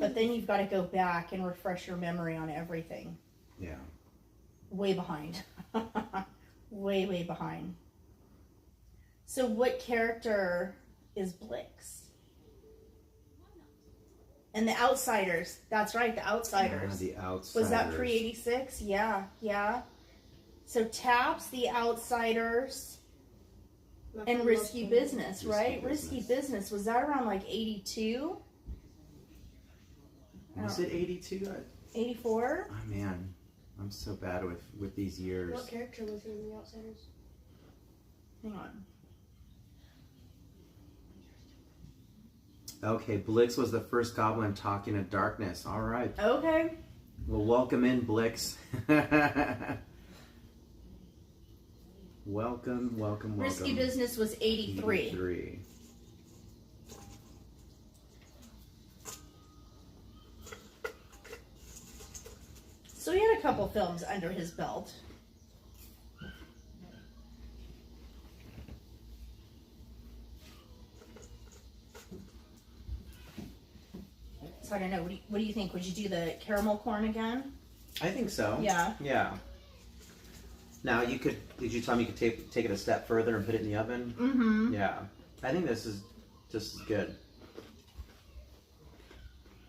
But then you've got to go back and refresh your memory on everything. Yeah. Way behind. way behind. So what character is Blix? And The Outsiders. That's right, The Outsiders. Yeah, The Outsiders. Was that pre-86? Yeah. So Taps, The Outsiders, and Risky Business, right? Risky Business. Was that around like 82? Was it 82? 84? Oh, man. I'm so bad with these years. What character was in The Outsiders? Hang on. Okay, Blix was the first goblin talking to darkness. All right. Okay. Well, welcome in, Blix. Welcome. Risky Business was 83. 83. So he had a couple films under his belt. So I don't know. What do you think? Would you do the caramel corn again? I think so. Yeah. Yeah. Now did you tell me you could take it a step further and put it in the oven? Mm-hmm. Yeah. I think this is just as good.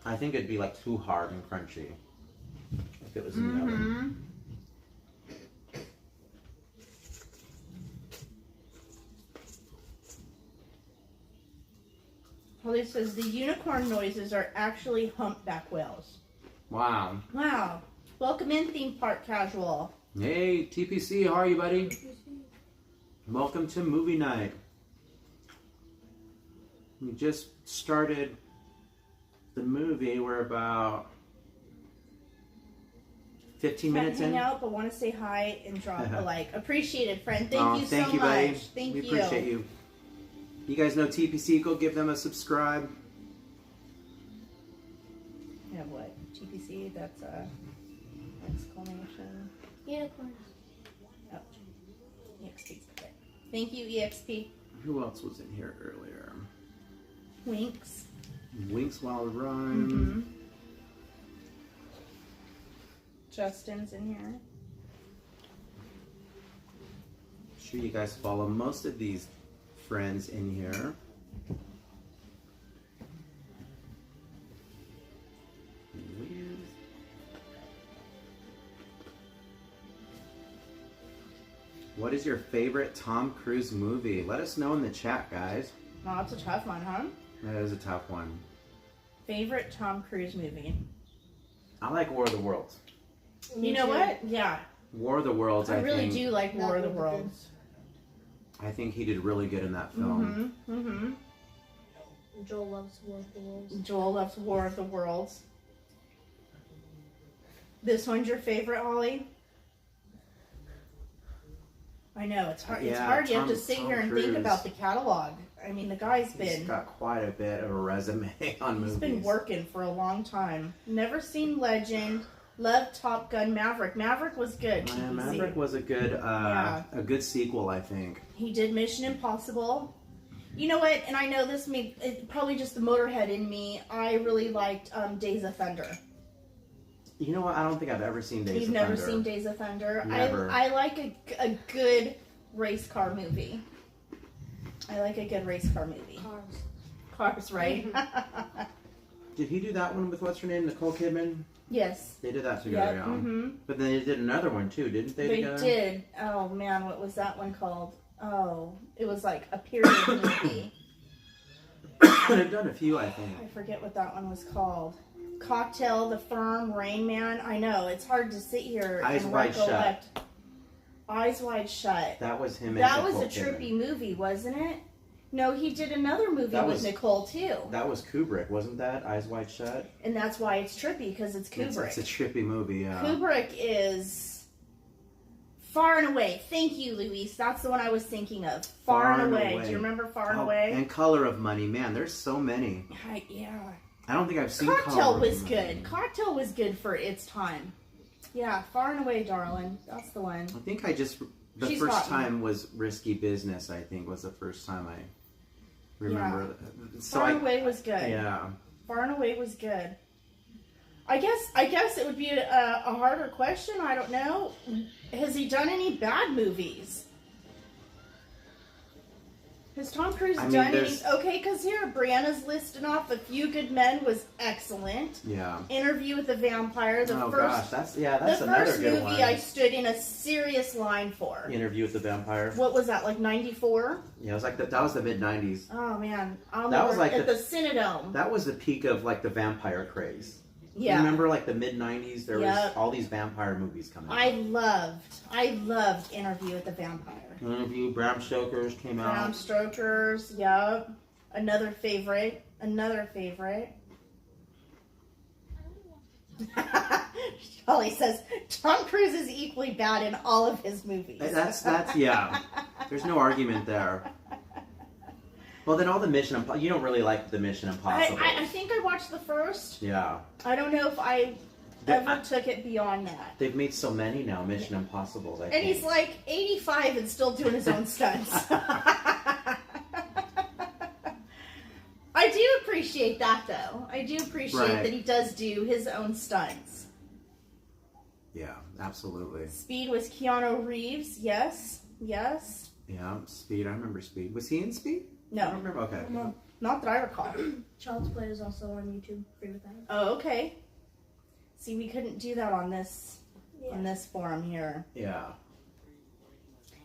I think it'd be like too hard and crunchy if it was in the oven. Well, it says the unicorn noises are actually humpback whales. Wow. Wow. Welcome in, Theme Park Casual. Hey, TPC, how are you, buddy? Welcome to movie night. We just started the movie. We're about 15 minutes Can't in. hang out, but want to say hi and drop a like. Appreciated, friend. Thank you so thank you, much. buddy. Thank you. We appreciate you. You guys know TPC. Go give them a subscribe. Yeah, what? TPC? That's a exclamation. Unicorns. Oh, EXP. Okay. Thank you, EXP. Who else was in here earlier? Winks. Winks Wild Rhyme. Justin's in here. Sure, you guys follow most of these friends in here. What is your favorite Tom Cruise movie? Let us know in the chat, guys. No, that's a tough one, huh? That is a tough one. Favorite Tom Cruise movie? I like War of the Worlds. You know what? Yeah. War of the Worlds, I really think, do like War of the Worlds. I think he did really good in that film. Joel loves War of the Worlds. Joel loves War of the Worlds. This one's your favorite, Holly? I know, it's hard. It's Yeah, hard. You have to Tom- sit Tom here and think Cruise. about the catalog. I mean, the guy's He's been got quite a bit of a resume on movies. he's been working for a long time. Never seen Legend. Loved Top Gun Maverick. Maverick was good. Yeah, TPC. Maverick was a good, a good sequel, I think. He did Mission Impossible. You know what? And I know this probably just the Motorhead in me. I really liked Days of Thunder. You know what? I don't think I've ever seen Days You've of never Thunder. seen Days of Thunder? Never. I like a good race car movie. I like a good race car movie. Cars, right? Did he do that one with what's her name, Nicole Kidman? Yes. They did that together, Yep, yeah. But then they did another one too, didn't they? They together? did. Oh man, what was that one called? Oh, it was like a period movie. They've done a few, I think. I forget what that one was called. Cocktail, The Firm, Rain Man. I know, it's hard to sit here Eyes and Wide Shut. recollect. Eyes Wide Shut. That was him. That and was Nicole a trippy Kidman. movie, wasn't it? No, he did another movie That with was- Nicole too, That was Kubrick, wasn't that? Eyes Wide Shut. and that's why it's trippy because it's Kubrick. It's a trippy movie. Yeah. Kubrick is Far and Away. Thank you, Luis. That's the one I was thinking of. Far and Away. Do you remember Far and Oh, Away? and Color of Money. Man, there's so many. Yeah. I don't think I've seen Cocktail Color was of good. Money. Cocktail was good for its time. Yeah, Far and Away, darling. That's the one. I think the She's first got me. time was Risky Business. I think was the first time I remember. So Far and Away was good. Yeah. Far and Away was good. I guess it would be a harder question. I don't know. Has he done any bad movies? Has Tom Cruise I mean, done any? there's- Okay, because here Brianna's listing off A Few Good Men was excellent. Yeah. Interview with the Vampire, the Oh first, gosh, that's the another first good movie one. I stood in a serious line for. Interview with the Vampire. What was that, like 94? Yeah, it was like that was the mid '90s. Oh man, That was like at the Cinedome. That was the peak of like the vampire craze. Yeah. You remember like the mid '90s? There was Yep. all these vampire movies coming. I loved Interview with the Vampire. Interview. Bram Stoker's came Bram out. Stoker's, yep. Another favorite. Holly says Tom Cruise is equally bad in all of his movies. That's yeah. There's no argument there. Well, then all the Mission Impossible. You don't really like the Mission Impossible. I think I watched the first. Yeah. I don't know if I ever took it beyond that. They've made so many now, Mission Impossibles. I And think. he's like 85 and still doing his own stunts. I do appreciate that, though. I do appreciate Right. that he does do his own stunts. Yeah, absolutely. Speed was Keanu Reeves. Yes. Yes. Yeah, Speed. I remember Speed. Was he in Speed? I No. don't remember. Okay. No. Not that I recall. Child's Play is also on YouTube. Free with that. Oh, okay. See, we couldn't do that on this forum here. Yeah.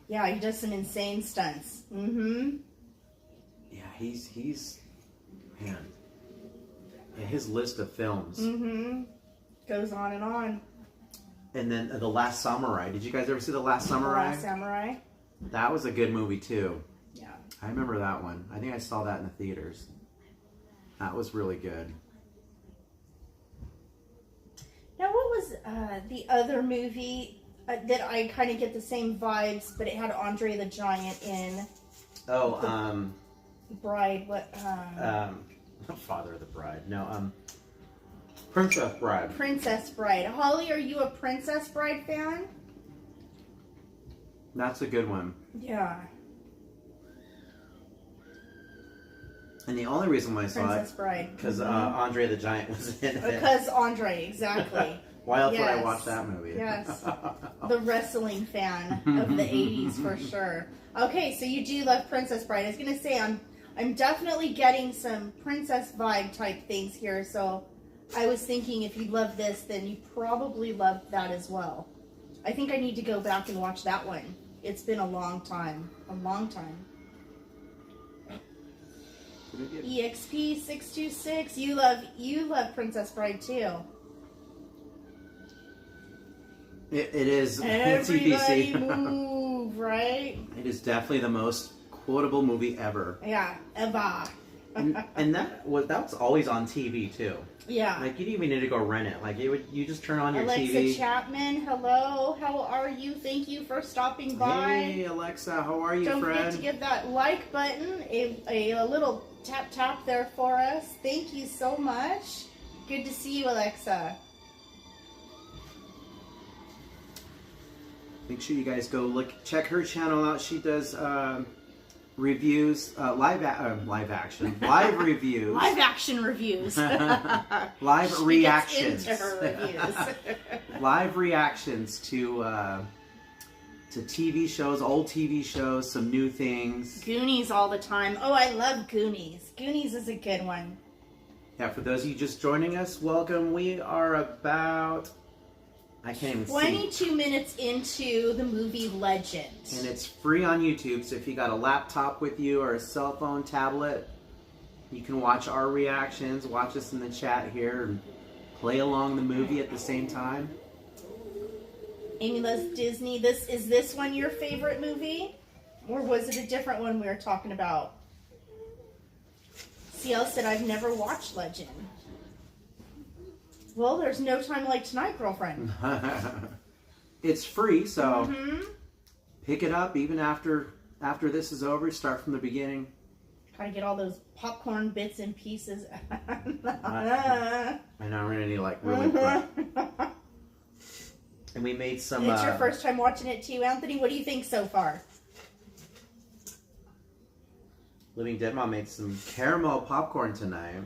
Yeah, he does some insane stunts. Mm-hmm. Yeah, he's man. Yeah, his list of films. Mm-hmm. Goes on and on. And then The Last Samurai. Did you guys ever see The Last Samurai? Last Samurai. That was a good movie too. Yeah. I remember that one. I think I saw that in the theaters. That was really good. Now, what was the other movie that I kind of get the same vibes, but it had Andre the Giant in Oh, Bride? What? Father of the Bride. No, Princess Bride. Princess Bride. Holly, are you a Princess Bride fan? That's a good one. Yeah. And the only reason why I saw Princess it Bride. because Andre the Giant was in it. Because Andre, exactly. Why else would I Yes. watch that movie? Yes. The wrestling fan of the 80s for sure. Okay, so you do love Princess Bride. I was going to say, I'm definitely getting some princess vibe type things here, so I was thinking if you love this, then you probably love that as well. I think I need to go back and watch that one. It's been a long time. A long time. EXP626, you love Princess Bride too. It is Everybody TBC. move, right? It is definitely the most quotable movie ever. Yeah, Eva. and that was always on TV too. Yeah. Like you didn't even need to go rent it. Like you just turn on your Alexa TV. Chapman, hello. How are you? Thank you for stopping by. Hey Alexa, how are you, Don't friend? forget to give that like button a little tap there for us. Thank you so much. Good to see you, Alexa. Make sure you guys go check her channel out. She does reviews, live action, live reviews, Live action reviews. live She reactions, gets into her reviews. live reactions to TV shows, old TV shows, some new things. Goonies all the time. Oh, I love Goonies. Goonies is a good one. Yeah, for those of you just joining us, welcome. We are about, I can't even see. 22 minutes into the movie Legend. And it's free on YouTube, so if you got a laptop with you or a cell phone, tablet, you can watch our reactions, watch us in the chat here, and play along the movie at the same time. Amy loves Disney. Is this one your favorite movie? Or was it a different one we were talking about? CL said, I've never watched Legend. Well, there's no time like tonight, girlfriend. It's free, so Mm-hmm. pick it up even after this is over. Start from the beginning. Gotta get all those popcorn bits and pieces. I know we're gonna need like really quick. And we made some. It's your first time watching it too, Anthony. What do you think so far? Living Dead Mom made some caramel popcorn tonight.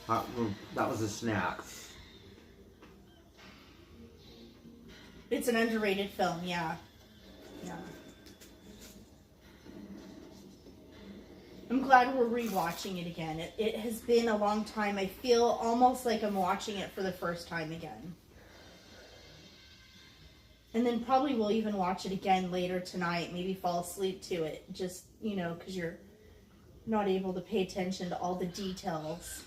That was a snack. It's an underrated film, yeah. Yeah. I'm glad we're rewatching it again. It has been a long time. I feel almost like I'm watching it for the first time again. And then probably we'll even watch it again later tonight. Maybe fall asleep to it. Just, because you're not able to pay attention to all the details.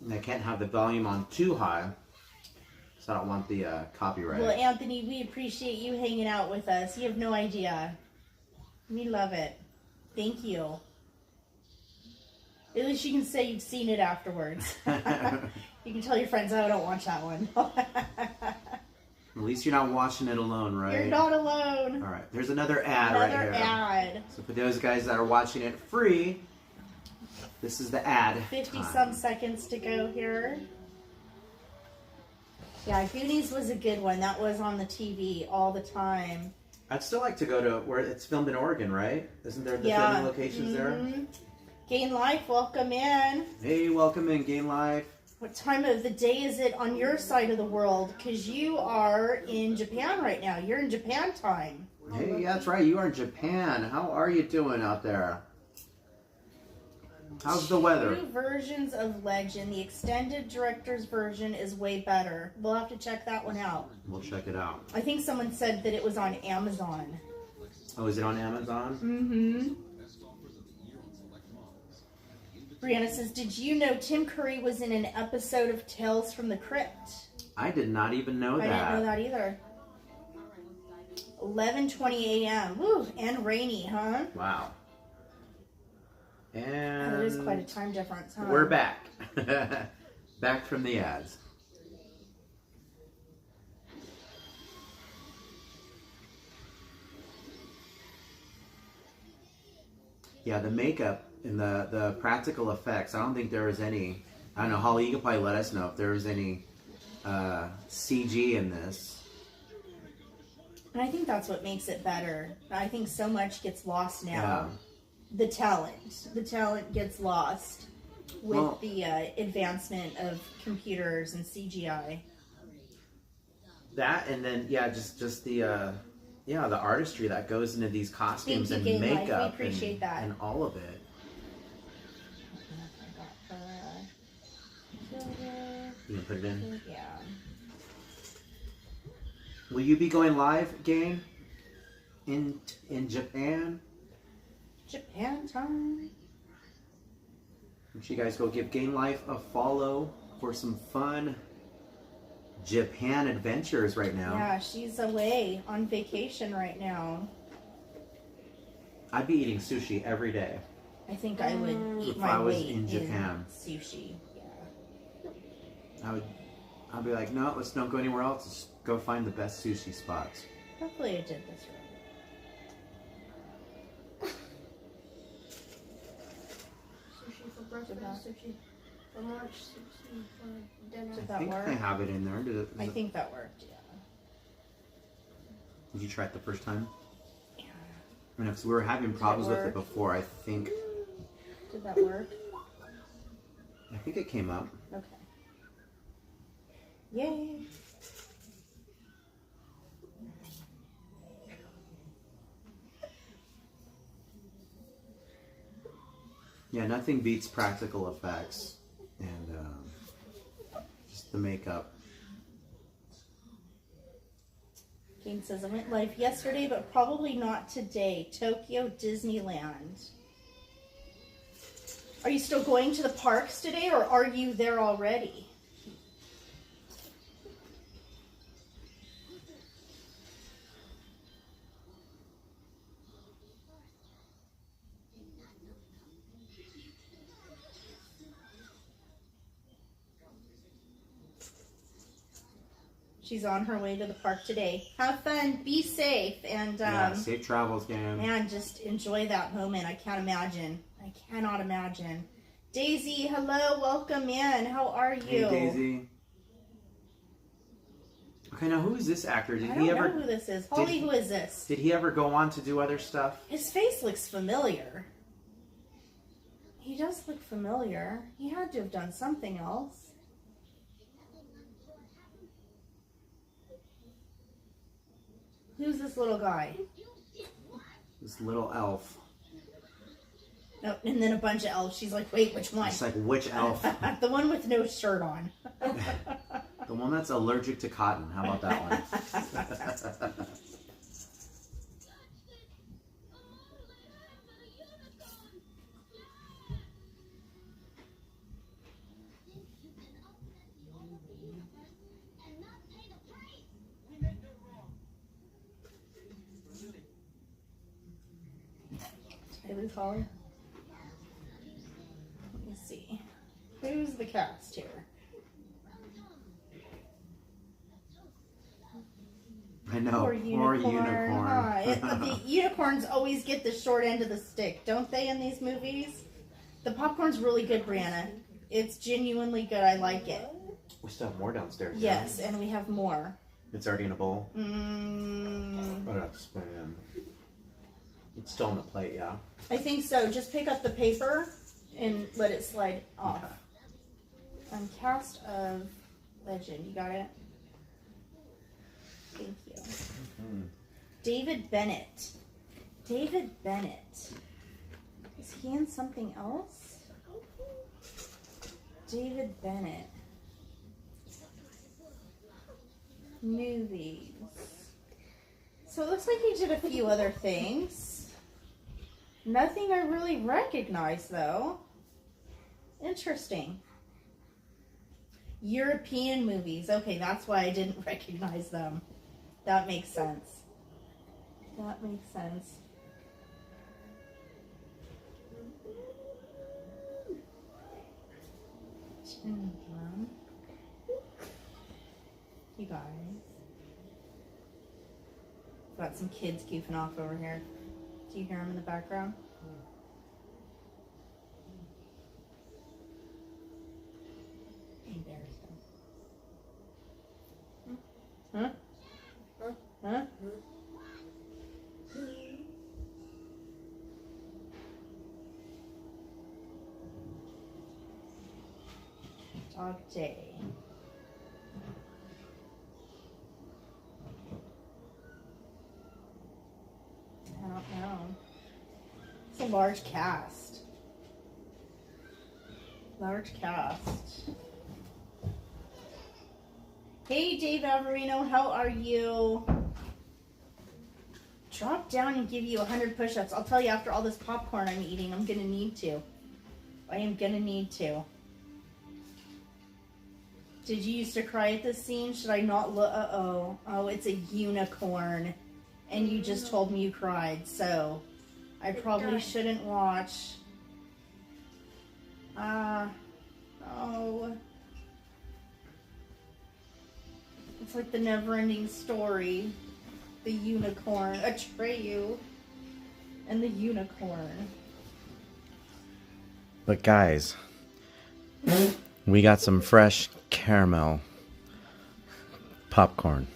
And I can't have the volume on too high. So I don't want the copyright. Well, Anthony, we appreciate you hanging out with us. You have no idea. We love it. Thank you. At least you can say you've seen it afterwards. You can tell your friends, oh, don't watch that one. At least you're not watching it alone, right? You're not alone. All right, there's another ad right here. Another ad. So for those guys that are watching it free, this is the ad. 50 time. some seconds to go here. Yeah, Goonies was a good one. That was on the TV all the time. I'd still like to go to where it's filmed in Oregon, right? Isn't there the filming locations there? Gain Life, welcome in. Hey, welcome in Game Life. What time of the day is it on your side of the world? Because you are in Japan right now. You're in Japan time. Hey, that's right. You are in Japan. How are you doing out there? How's the weather? 2 versions of Legend. The extended director's version is way better. We'll have to check that one out. We'll check it out. I think someone said that it was on Amazon. Oh, is it on Amazon? Mm-hmm. Brianna says, did you know Tim Curry was in an episode of Tales from the Crypt? I did not even know that. I didn't know that either. 11:20 a.m. Woo, and rainy, huh? Wow. And That is quite a time difference, huh? we're back. Back from the ads. Yeah, the makeup and the practical effects, I don't think there was any. I don't know, Holly, you could probably let us know if there was any CG in this. And I think that's what makes it better. I think so much gets lost now. Yeah. The talent gets lost with the advancement of computers and CGI. That and then just the the artistry that goes into these costumes Thank and you, Game Life. makeup We appreciate that. and all of it. You can put it in. Yeah. Will you be going live, gang? In Japan? Japan time. Make sure you guys go give Game Life a follow for some fun Japan adventures right now. Yeah, she's away on vacation right now. I'd be eating sushi every day. I think I would eat If my I was weight in Japan. sushi. Yeah. I'd be like, no, let's don't go anywhere else. Let's go find the best sushi spots. Hopefully I did this right. Sushi for breakfast, sushi for lunch, sushi for dinner. Did I that think work? I have it in there. I think that worked, yeah. Did you try it the first time? Yeah. I mean, because we were having problems with it work? before. I think Did that work? it came up. Okay. Yay. Yeah, nothing beats practical effects and just the makeup. Kane says, I went live yesterday, but probably not today. Tokyo Disneyland. Are you still going to the parks today, or are you there already? She's on her way to the park today. Have fun, be safe, and Yeah, safe travels, gang. man, just enjoy that moment. I can't imagine. I cannot imagine. Daisy, hello, welcome in. How are you? Hey, Daisy. Okay, now who is this actor? Did I he don't ever? know who this is. Holly, who is this? Did he ever go on to do other stuff? His face looks familiar. He does look familiar. He had to have done something else. Who's this little guy? This little elf. No, and then a bunch of elves. She's like, wait, which one? It's like, which elf? The one with no shirt on. The one that's allergic to cotton. How about that one? Hey, Luke Holly. Let me see. Who's the cast here? I know. Poor unicorn. Huh? unicorn. The unicorns always get the short end of the stick, don't they, in these movies? The popcorn's really good, Brianna. It's genuinely good. I like it. We still have more downstairs. Yes, and we have more. It's already in a bowl. Oh, that's spam. It's still on the plate, yeah. I think so. Just pick up the paper and let it slide off. Okay. Cast of Legend. You got it? Thank you. Mm-hmm. David Bennett. David Bennett. Is he in something else? David Bennett. Movies. So it looks like he did a few other things. Nothing I really recognize, though. Interesting. European movies. Okay, that's why I didn't recognize them. That makes sense. That makes sense. You guys. Got some kids goofing off over here. Do you hear them in the background? Embarrassing. Huh? Huh? Dog day. I don't know. It's a large cast. Large cast. Hey, Dave Alvarino, how are you? Drop down and give you 100 push-ups. I'll tell you, after all this popcorn I'm eating, I'm gonna need to. I am gonna need to. Did you used to cry at this scene? Should I not look? Uh-oh. Oh, it's a unicorn. And you just told me you cried, so I probably shouldn't watch. Oh. It's like the never-ending story. The unicorn, Atreyu, and the unicorn. But guys, we got some fresh caramel popcorn.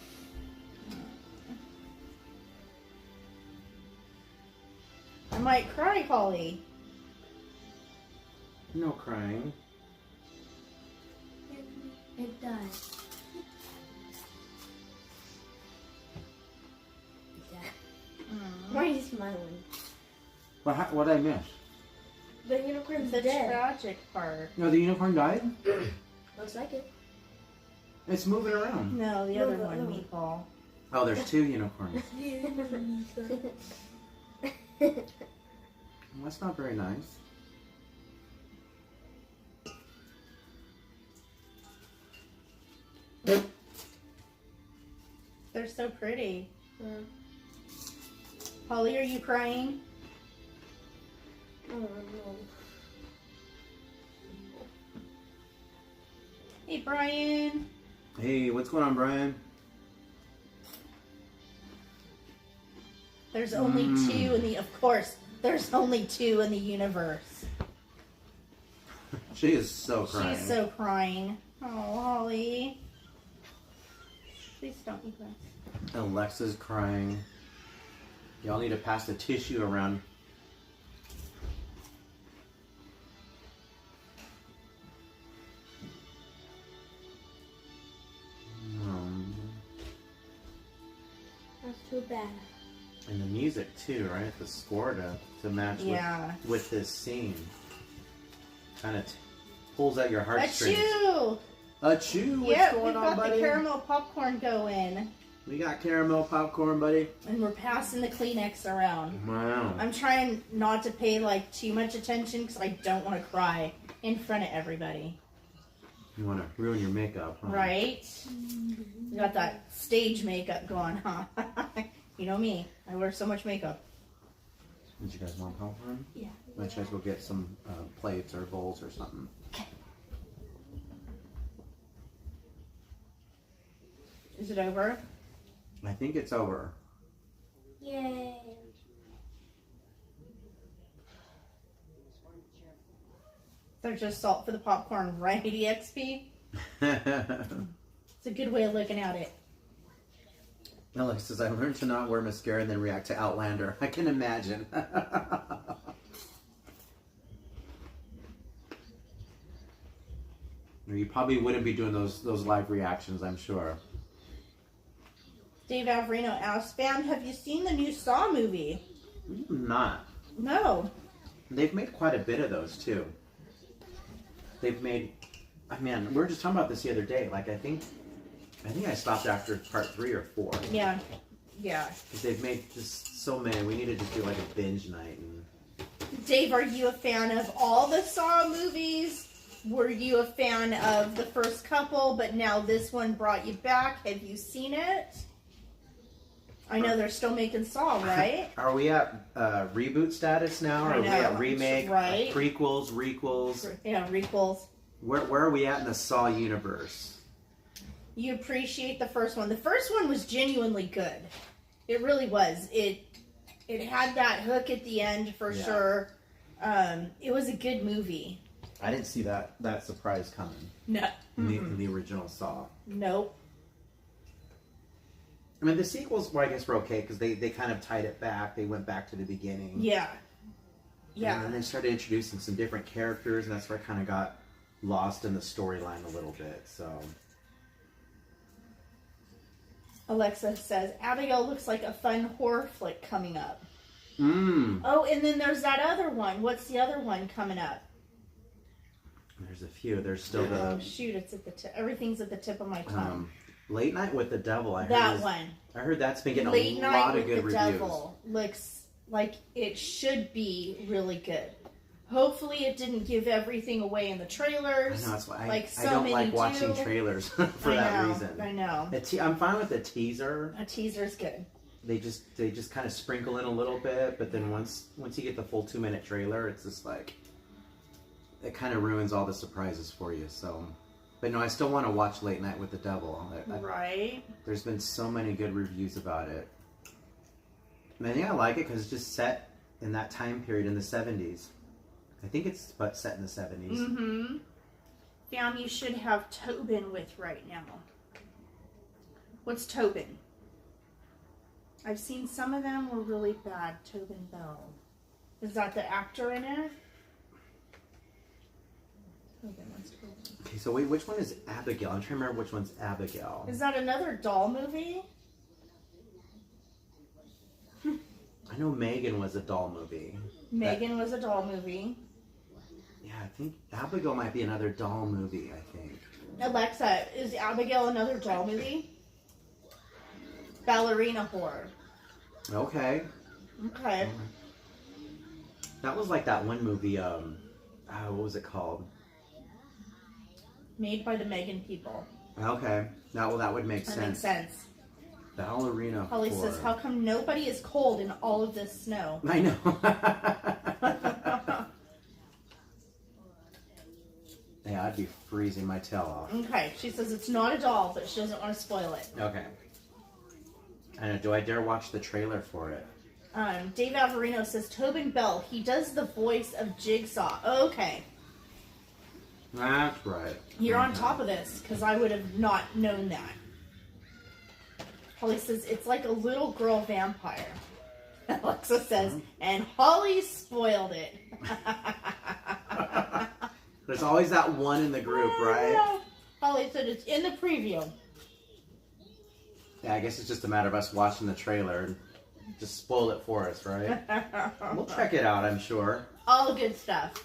I might cry, Holly. No crying. It does. Why are you smiling? What did I miss? The unicorn's The dead. tragic part. No, the unicorn died? Looks like it. It's moving around. No, the No, other no, one, no. Meatball. Oh, there's two unicorns. That's not very nice. They're so pretty. Holly, are you crying? Oh no. Hey, Brian. Hey, what's going on, Brian? There's only two in the, of course, there's only two in the universe. She is so crying. She's so crying. Oh, Holly. Please don't eat this. Alexa's crying. Y'all need to pass the tissue around. That's too bad. And the music too, right? The score to match with this scene. Kind of pulls at your heartstrings. Achoo! Achoo! What's Yep, going we've on, got buddy? the caramel popcorn going. We got caramel popcorn, buddy. And we're passing the Kleenex around. Wow. I'm trying not to pay like too much attention because I don't want to cry in front of everybody. You want to ruin your makeup, huh? Right? You got that stage makeup going, huh? You know me. I wear so much makeup. Did you guys want popcorn? Yeah. Why don't you guys go get some plates or bowls or something? Is it over? I think it's over. Yay. There's just salt for the popcorn, right, EXP? It's a good way of looking at it. Alex says, I learned to not wear mascara and then react to Outlander. I can imagine. You probably wouldn't be doing those live reactions, I'm sure. Dave Averino asked, Fam, have you seen the new Saw movie? Not. No. They've made quite a bit of those, too. They've made... Man, we were just talking about this the other day. Like, I think I stopped after part 3 or 4. Yeah. Yeah. Because they've made just so many. We needed to do like a binge night. And... Dave, are you a fan of all the Saw movies? Were you a fan of the first couple, but now this one brought you back? Have you seen it? I know they're still making Saw, right? Are we at reboot status now? Or are we at remake? Right. Prequels, requels? Yeah, requels. Where are we at in the Saw universe? You appreciate the first one. The first one was genuinely good. It really was. It had that hook at the end for sure. It was a good movie. I didn't see that surprise coming. No. In the original Saw. Nope. I mean, the sequels, well, I guess, were okay because they kind of tied it back. They went back to the beginning. Yeah. Yeah. And then they started introducing some different characters, and that's where I kind of got lost in the storyline a little bit. So. Alexa says, Abigail looks like a fun horror flick coming up. Mmm. Oh, and then there's that other one. What's the other one coming up? There's a few. There's still Oh, the shoot, it's at the tip. Everything's at the tip of my tongue. Late Night with the Devil. I that heard one. I heard that's been getting Late a Night lot of with good the reviews. Devil looks like it should be really good. Hopefully, it didn't give everything away in the trailers. I know that's why like I so don't many like do. watching trailers for that reason. I know. I'm fine with the teaser. A teaser's good. They just kind of sprinkle in a little bit, but then once you get the full 2-minute trailer, it's just like it kind of ruins all the surprises for you. So, but no, I still want to watch Late Night with the Devil. Right. There's been so many good reviews about it. And I think I like it because it's just set in that time period in the 70s. I think it's but set in the 70s. Mm-hmm. Fam, you should have Tobin with right now. What's Tobin? I've seen some of them were really bad. Tobin Bell. Is that the actor in it? Tobin, what's Tobin? Okay, so wait, which one is Abigail? I'm trying to remember which one's Abigail. Is that another doll movie? I know Megan was a doll movie. Megan was a doll movie. Yeah, I think Abigail might be another doll movie, I think. Alexa, is Abigail another doll movie? Ballerina horror. Okay. Okay. That was like that one movie, what was it called? Made by the Megan people. Okay. That would make That sense. makes sense. Ballerina Holly horror. says, how come nobody is cold in all of this snow? I know. Yeah, I'd be freezing my tail off. Okay, she says it's not a doll, but she doesn't want to spoil it. Okay. I know. Do I dare watch the trailer for it? Dave Averino says Tobin Bell. He does the voice of Jigsaw. Okay, That's right. you're on top of this because I would have not known that. Holly says it's like a little girl vampire. Alexa says, and Holly spoiled it. There's always that one in the group, right? Holly said it's in the preview. Yeah, I guess it's just a matter of us watching the trailer and just spoil it for us, right? We'll check it out, I'm sure. All good stuff.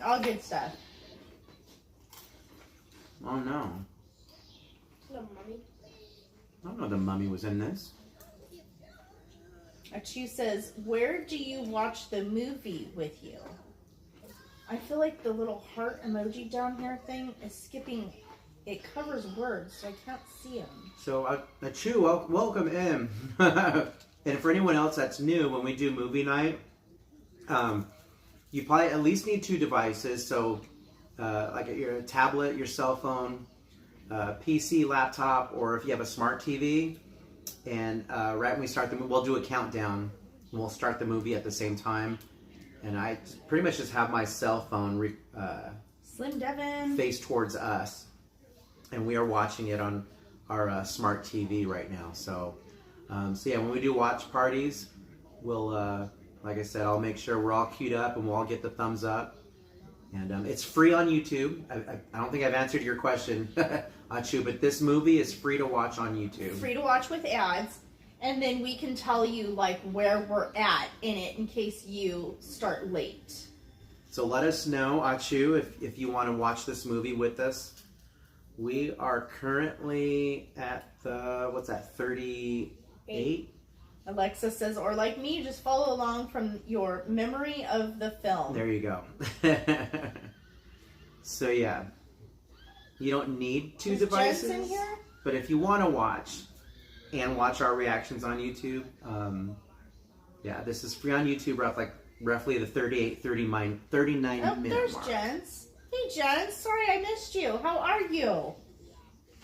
All good stuff. Oh no. The Mummy. I don't know the Mummy was in this. Achu says, where do you watch the movie with you? I feel like the little heart emoji down here thing is skipping. It covers words, so I can't see them. So, Achu, welcome in. And for anyone else that's new, when we do movie night, you probably at least need 2 devices. So, like your tablet, your cell phone, PC, laptop, or if you have a smart TV. And right when we start the movie, we'll do a countdown. And we'll start the movie at the same time. And I pretty much just have my cell phone Slim Devin. face towards us. And we are watching it on our smart TV right now. So yeah, when we do watch parties, we'll, like I said, I'll make sure we're all queued up and we'll all get the thumbs up. And it's free on YouTube. I don't think I've answered your question, Achu, but this movie is free to watch on YouTube. Free to watch with ads. And then we can tell you like where we're at in it in case you start late. So let us know, Achu, if you want to watch this movie with us. We are currently at the, what's that, 38? Alexa says, or like me, just follow along from your memory of the film. There you go. So yeah, you don't need 2 Is devices. Jen's in here? But if you want to watch and watch our reactions on YouTube, yeah, this is free on YouTube, roughly the 39 Oh, minute there's mark. Jens. Hey, Jens. Sorry I missed you. How are you?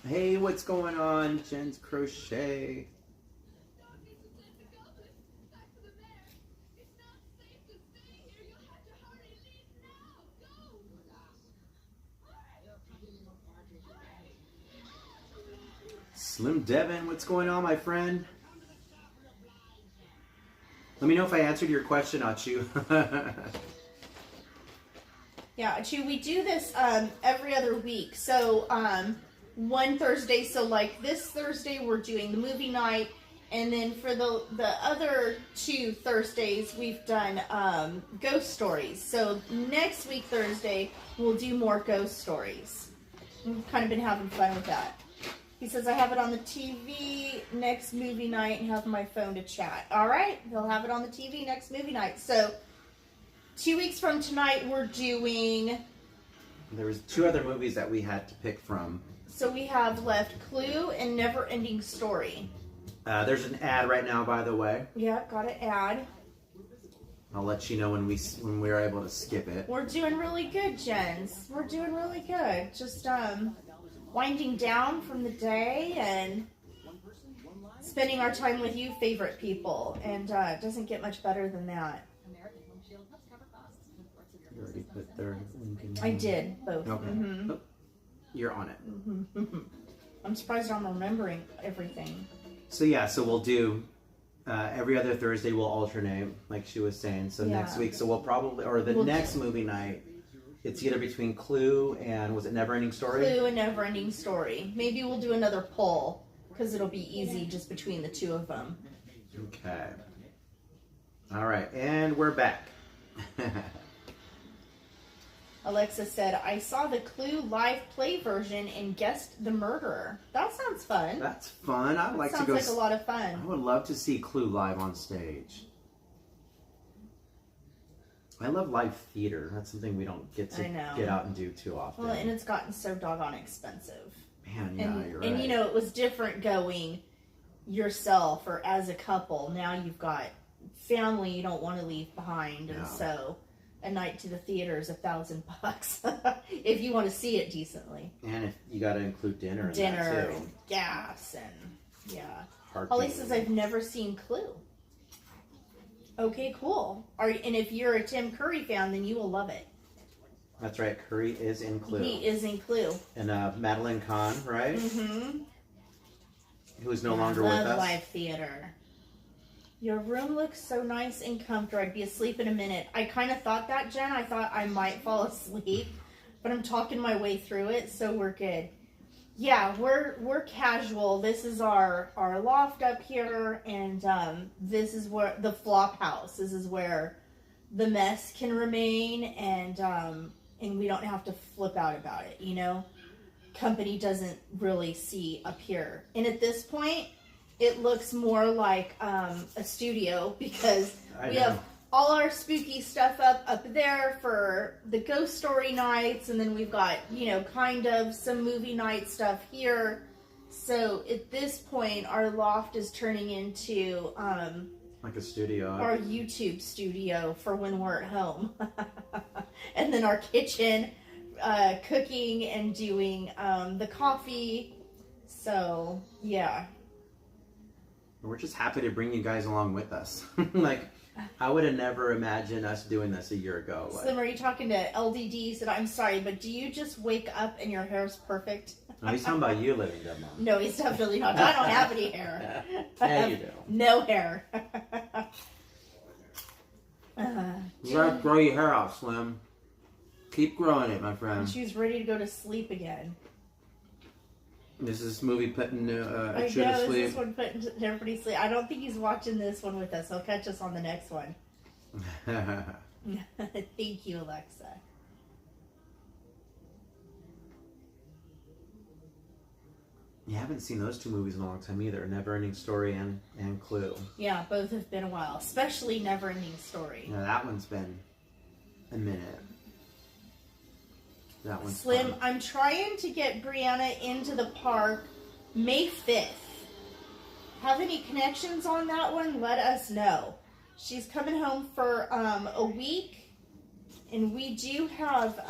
Hey, what's going on, Jen's Crochet? Slim Devin, what's going on, my friend? Let me know if I answered your question, Achu. Yeah, Achu, we do this every other week. So one Thursday, so like this Thursday we're doing the movie night, and then for the other 2 Thursdays we've done ghost stories. So next week Thursday we'll do more ghost stories. We've kind of been having fun with that. He says, I have it on the TV next movie night and have my phone to chat. All right, they'll have it on the TV next movie night. So 2 weeks from tonight, we're doing... There was 2 other movies that we had to pick from. So we have left Clue and Never Ending Story. There's an ad right now, by the way. Yeah, got an ad. I'll let you know when we are able to skip it. We're doing really good, Jens. We're doing really good. Just winding down from the day and spending our time with you, favorite people. And it doesn't get much better than that. You already put their link in. I did, both. Okay. Mm-hmm. Oh, you're on it. I'm surprised I'm remembering everything. So yeah, so we'll do every other Thursday. We'll alternate, like she was saying. So Yeah. next week, so we'll probably, or the We'll- next movie night, it's either between Clue and, was it Never Ending Story? Clue and Never Ending Story. Maybe we'll do another poll because it'll be easy just between the 2 of them. Okay. All right, and we're back. Alexa said, I saw the Clue live play version and guessed the murderer. That sounds fun. That's fun. I'd like to Sounds go. like a lot of I fun. would love to see Clue live on stage. I love live theater. That's something we don't get I know. to get out and do too often. Well, and it's gotten so doggone expensive. Man, yeah, And, you're right. and you know, it was different going yourself or as a couple. Now you've got family you don't want to leave behind. And Yeah. so a night to the theater is $1,000 if you want to see it decently. And if you got to include dinner in Dinner that too. and gas and yeah. Hard Holly to says believe. I've never seen Clue. Okay, cool. And if you're a Tim Curry fan, then you will love it. That's right. Curry is in Clue. He is in Clue. And Madeline Kahn, right? Mm-hmm. Who is no longer with us. Live theater. Your room looks so nice and comfortable. I'd be asleep in a minute. I kind of thought that, Jen. I thought I might fall asleep, but I'm talking my way through it, so we're good. Yeah, we're casual. This is our loft up here, and this is where the flop house. This is where the mess can remain, and we don't have to flip out about it. You know, company doesn't really see up here, and at this point, it looks more like a studio because we have all our spooky stuff up there for the ghost story nights, and then we've got, you know, kind of some movie night stuff here. So at this point, our loft is turning into like a studio. Our YouTube studio for when we're at home. And then our kitchen, cooking and doing the coffee. So, yeah. We're just happy to bring you guys along with us. Like, I would have never imagined us doing this a year ago. Slim, are you talking to LDD? He said, I'm sorry, but do you just wake up and your hair's perfect? No, he's talking about you living dead, Mom. No, he's definitely not. I don't have any hair. Yeah, you do. No hair. You gotta grow your hair out, Slim. Keep growing it, my friend. She's ready to go to sleep again. This is this movie putting I know, Shu to sleep. this one putting everybody to sleep. I don't think he's watching this one with us. He'll catch us on the next one. Thank you, Alexa. You haven't seen those two movies in a long time either. Neverending Story and Clue. Yeah, both have been a while. Especially Neverending Story. Yeah, that one's been a minute. That one's Slim, fun. I'm trying to get Brianna into the park May 5th. Have any connections on that one? Let us know. She's coming home for a week, and we do have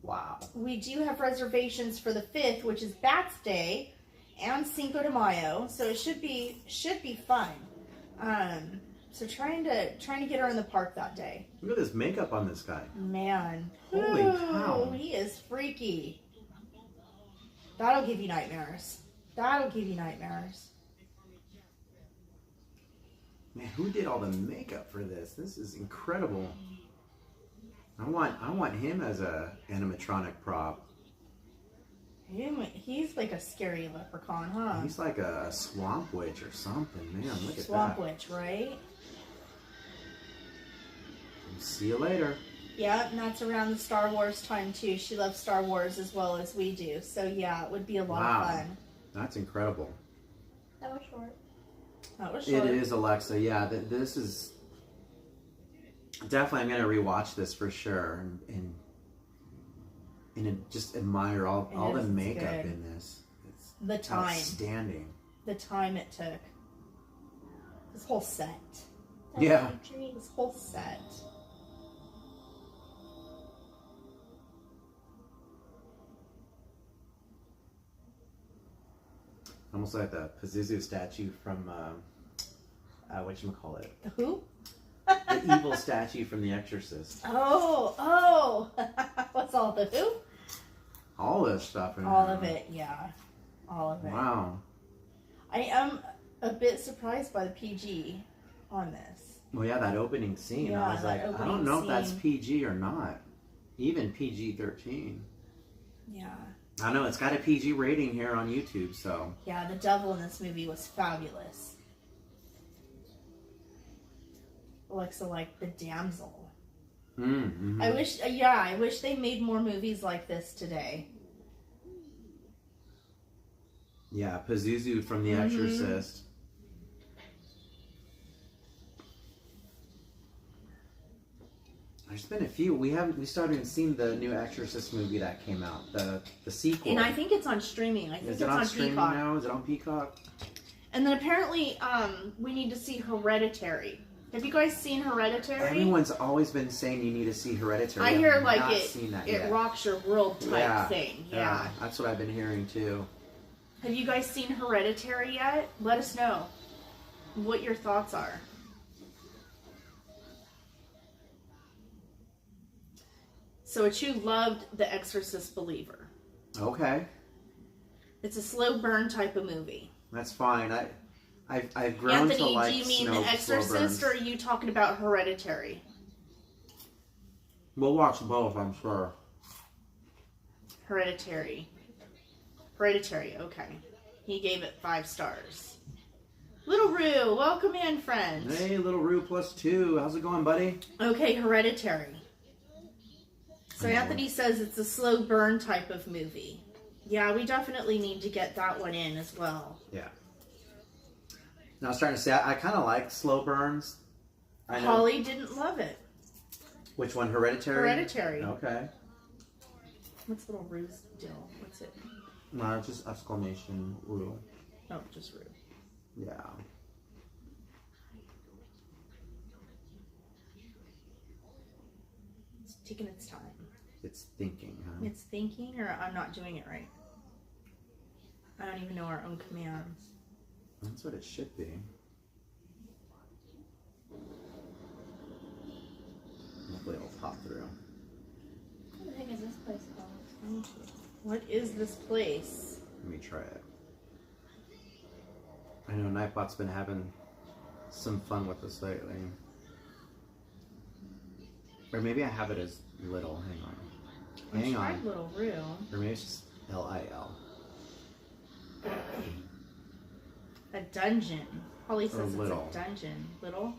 wow. We do have reservations for the 5th, which is Bats Day, and Cinco de Mayo, so it should be fun. So trying to get her in the park that day. Look at this makeup on this guy. Man. Holy cow. He is freaky. That'll give you nightmares. That'll give you nightmares. Man, who did all the makeup for this? This is incredible. I want him as a animatronic prop. He's like a scary leprechaun, huh? He's like a swamp witch or something. Man, look at Swamp that. witch, right? See you later. Yeah, and that's around the Star Wars time too. She loves Star Wars as well as we do. So yeah, it would be a lot of fun. That's incredible. That was short. That was short. It is, Alexa. Yeah, this is definitely. I'm gonna rewatch this for sure, and just admire all the makeup in this. It's the time, outstanding. The time it took. This whole set. Yeah. This whole set. Almost like the Pazuzu statue from whatchamacallit? The who? The evil statue from The Exorcist. Oh. What's all the who? All this stuff in All there. of it, yeah. All of it. Wow. I am a bit surprised by the PG on this. Well, yeah, that opening scene. Yeah, I was like, that I don't opening know if that's scene. PG or not. Even PG-13. Yeah. I know, it's got a PG rating here on YouTube, so. Yeah, the devil in this movie was fabulous. Alexa like the damsel. Mm-hmm. I wish they made more movies like this today. Yeah, Pazuzu from The Exorcist. There's been a few. We started seeing the new Exorcist movie that came out, the sequel. And I think it's on streaming. I think Is it's it on on streaming Peacock. now? Is it on Peacock? And then apparently, we need to see Hereditary. Have you guys seen Hereditary? Everyone's always been saying you need to see Hereditary. I hear have like not it. seen that It yet. rocks your world type thing. Yeah. That's what I've been hearing too. Have you guys seen Hereditary yet? Let us know what your thoughts are. So Achu loved The Exorcist Believer. Okay, It's a slow burn type of movie. that's fine. I've grown to Anthony, like do you mean slow The Exorcist burns. or are you talking about Hereditary? We'll watch both, I'm sure. Hereditary. Hereditary, okay. He gave it 5 stars. Little Rue, welcome in, friends. Hey, little Rue +2. How's it going, buddy? Okay, Hereditary. So I know. Anthony says it's a slow burn type of movie. Yeah, we definitely need to get that one in as well. Yeah. Now I was starting to say I kind of like slow burns. I know. Holly didn't love it. Which one? Hereditary. Hereditary. Okay. What's Little Rue's deal? What's it? No, just exclamation Rue. Oh, just Rue. Yeah. It's taking its time. It's thinking, huh? It's thinking, or I'm not doing it right. I don't even know our own commands. That's what it should be. Hopefully it'll pop through. What the heck is this place called? What is this place? Let me try it. I know Nightbot's been having some fun with this lately. Or maybe I have it as little. Hang on. Hang I tried on. Little Rue. Or maybe it's just Lil. A dungeon. Holly says it's little. a dungeon. Little?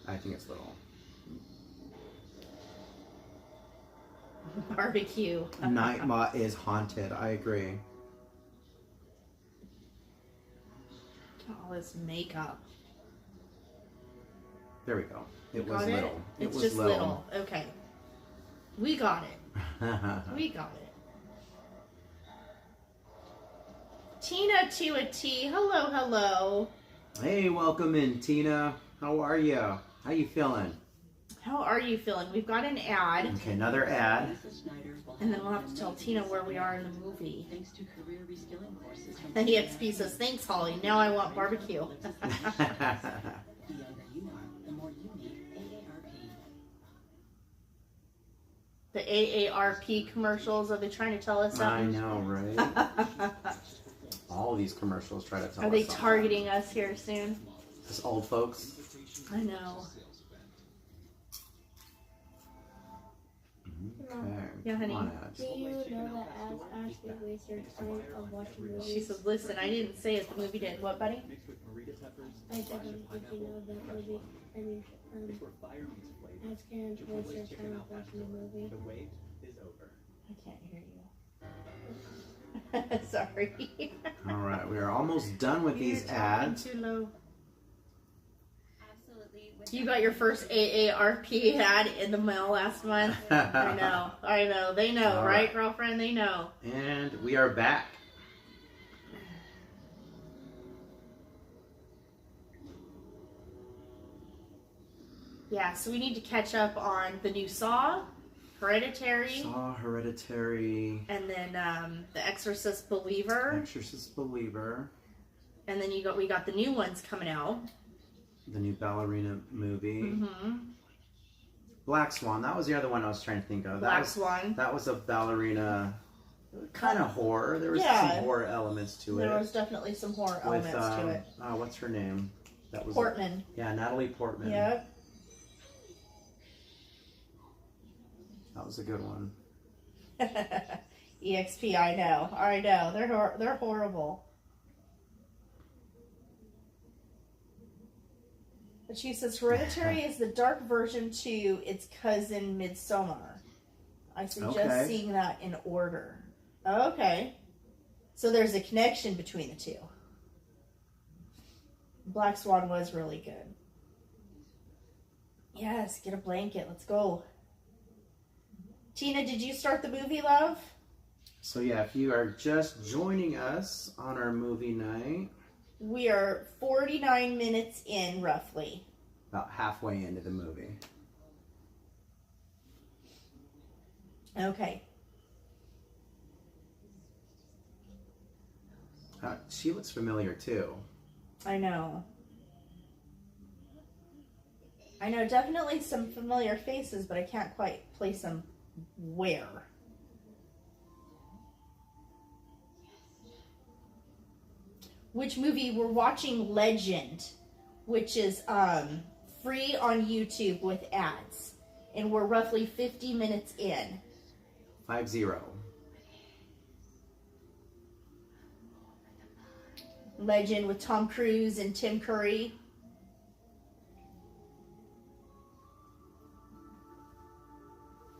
I think it's little. Barbecue. Nightbot is haunted. I agree. All this makeup. There we go. It You was got it? little. It It's was just little. Okay. We got it. We got it. Tina to a T. Hello, hello. Hey, welcome in, Tina. How are you? How you feeling? How are you feeling? We've got an ad, Okay, another ad. and then we'll have to tell Tina where we are in the movie. Thanks to career reskilling courses from And EXP says, thanks, Holly. Now I want barbecue. The younger you are, the more you need AARP. The AARP commercials, are they trying to tell us I something? know, right? All these commercials try to tell Are us they something. targeting us here soon? Us old folks? I know. Okay. Yeah, honey. Come on, ads. Do you know that ads actually waste your time of watching movies? She said, listen, I didn't say it. The movie did. What, buddy? I definitely did you know that movie? I mean, ads can waste your time of watching a movie. I can't hear you. Sorry. All right, we are almost done with these You're talking ads. too low. Absolutely. You got your first AARP ad in the mail last month. I know. They know, All right, right. girlfriend? They know. And we are back. Yeah, so we need to catch up on the new Saw, Hereditary, Saw, Hereditary, and then The Exorcist Believer, Exorcist Believer, and then we got the new ones coming out. the new ballerina movie, Mm-hmm. Black Swan. That was the other one I was trying to think of. Black Swan. That was a ballerina, kind of horror. There was Yeah. some horror elements to There it. was definitely some horror With elements to it. what's her name? That was Portman. Yeah, Natalie Portman. Yep. That was a good one. EXP, I know. They're horrible. But she says Hereditary is the dark version to its cousin Midsommar. I suggest Okay. seeing that in order. Okay. So there's a connection between the two. Black Swan was really good. Yes, get a blanket. Let's go. Tina, did you start the movie, love? So yeah, if you are just joining us on our movie night, We are 49 minutes in, roughly. about halfway into the movie. Okay. She looks familiar too. I know, definitely some familiar faces, but I can't quite place them where? Which movie? We're watching Legend, which is free on YouTube with ads. And we're roughly 50 minutes in. 5-0. Legend with Tom Cruise and Tim Curry.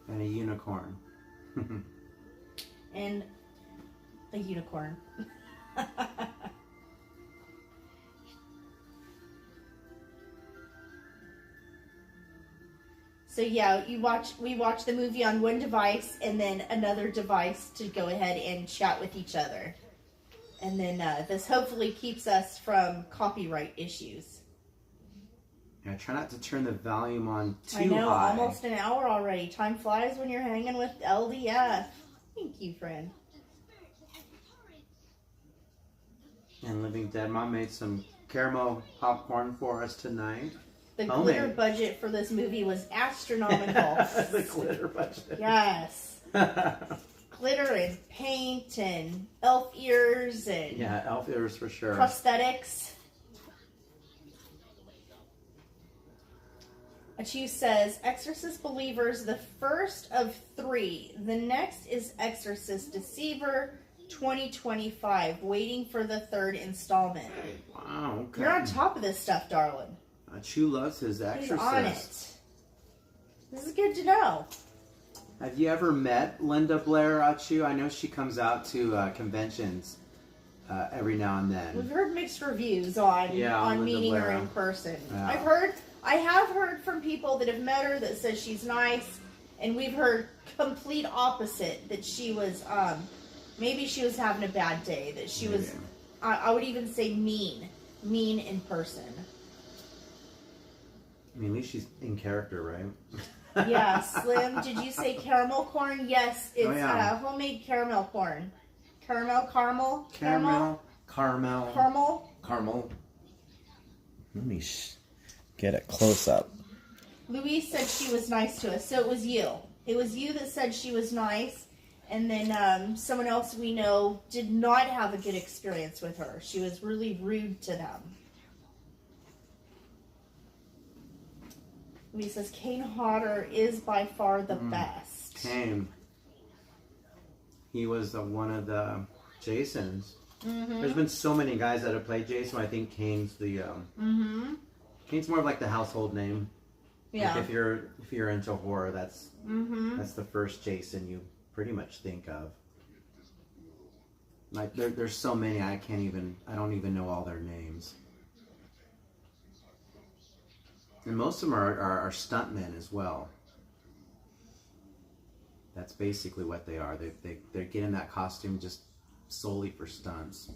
And a unicorn. And a unicorn. So yeah, we watch the movie on one device and then another device to go ahead and chat with each other. And then this hopefully keeps us from copyright issues. Yeah, try not to turn the volume on too I know, high. almost an hour already. Time flies when you're hanging with LDF. Thank you, friend. And Living Dead Mom made some caramel popcorn for us tonight. The Homemade. glitter budget for this movie was astronomical. The glitter budget. Yes. Glitter and paint and elf ears and Yeah, elf ears for sure. prosthetics. Achu says, Exorcist Believers, the first of 3. The next is Exorcist Deceiver 2025, waiting for the 3rd installment. Wow, okay. You're on top of this stuff, darling. Chu loves his He's Exorcist. on it. This is good to know. Have you ever met Linda Blair, Achu? I know she comes out to conventions every now and then. We've heard mixed reviews on Linda meeting her Blair. in person. Yeah. I have heard from people that have met her that says she's nice, and we've heard complete opposite, that she was maybe she was having a bad day, that she was I would even say mean in person. I mean, at least she's in character, right? Yeah, Slim, did you say caramel corn? Yes, it's homemade caramel corn. Caramel. Let me get it close up. Louise said she was nice to us, so it was you. It was you that said she was nice, and then someone else we know did not have a good experience with her. She was really rude to them. Louise says Kane Hodder is by far the best. Kane. He was one of the Jasons. Mm-hmm. There's been so many guys that have played Jason. I think Kane's the Kane's more of like the household name. Yeah. Like if you're into horror, that's Mm-hmm. that's the first Jason you pretty much think of. Like there's so many I don't even know all their names. And most of them are stuntmen as well. That's basically what they are. They get in that costume just solely for stunts.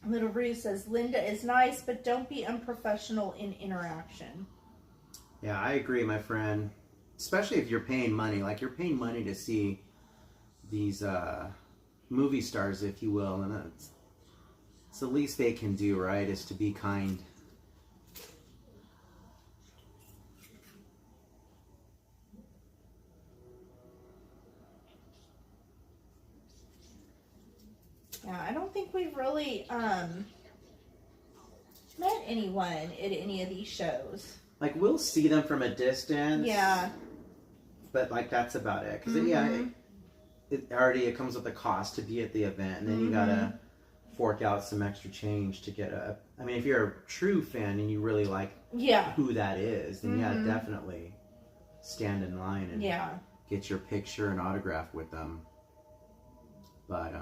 Little Rue says Linda is nice, but don't be unprofessional in interaction. Yeah, I agree, my friend. Especially if you're paying money. Like, you're paying money to see these movie stars, if you will. And it's the least they can do, right, is to be kind. Yeah, I don't think we've really met anyone at any of these shows. Like, we'll see them from a distance. Yeah. But, like, that's about it. Because, it comes with a cost to be at the event. And then you gotta fork out some extra change to get a... I mean, if you're a true fan and you really like who that is, then definitely stand in line and get your picture and autograph with them. But,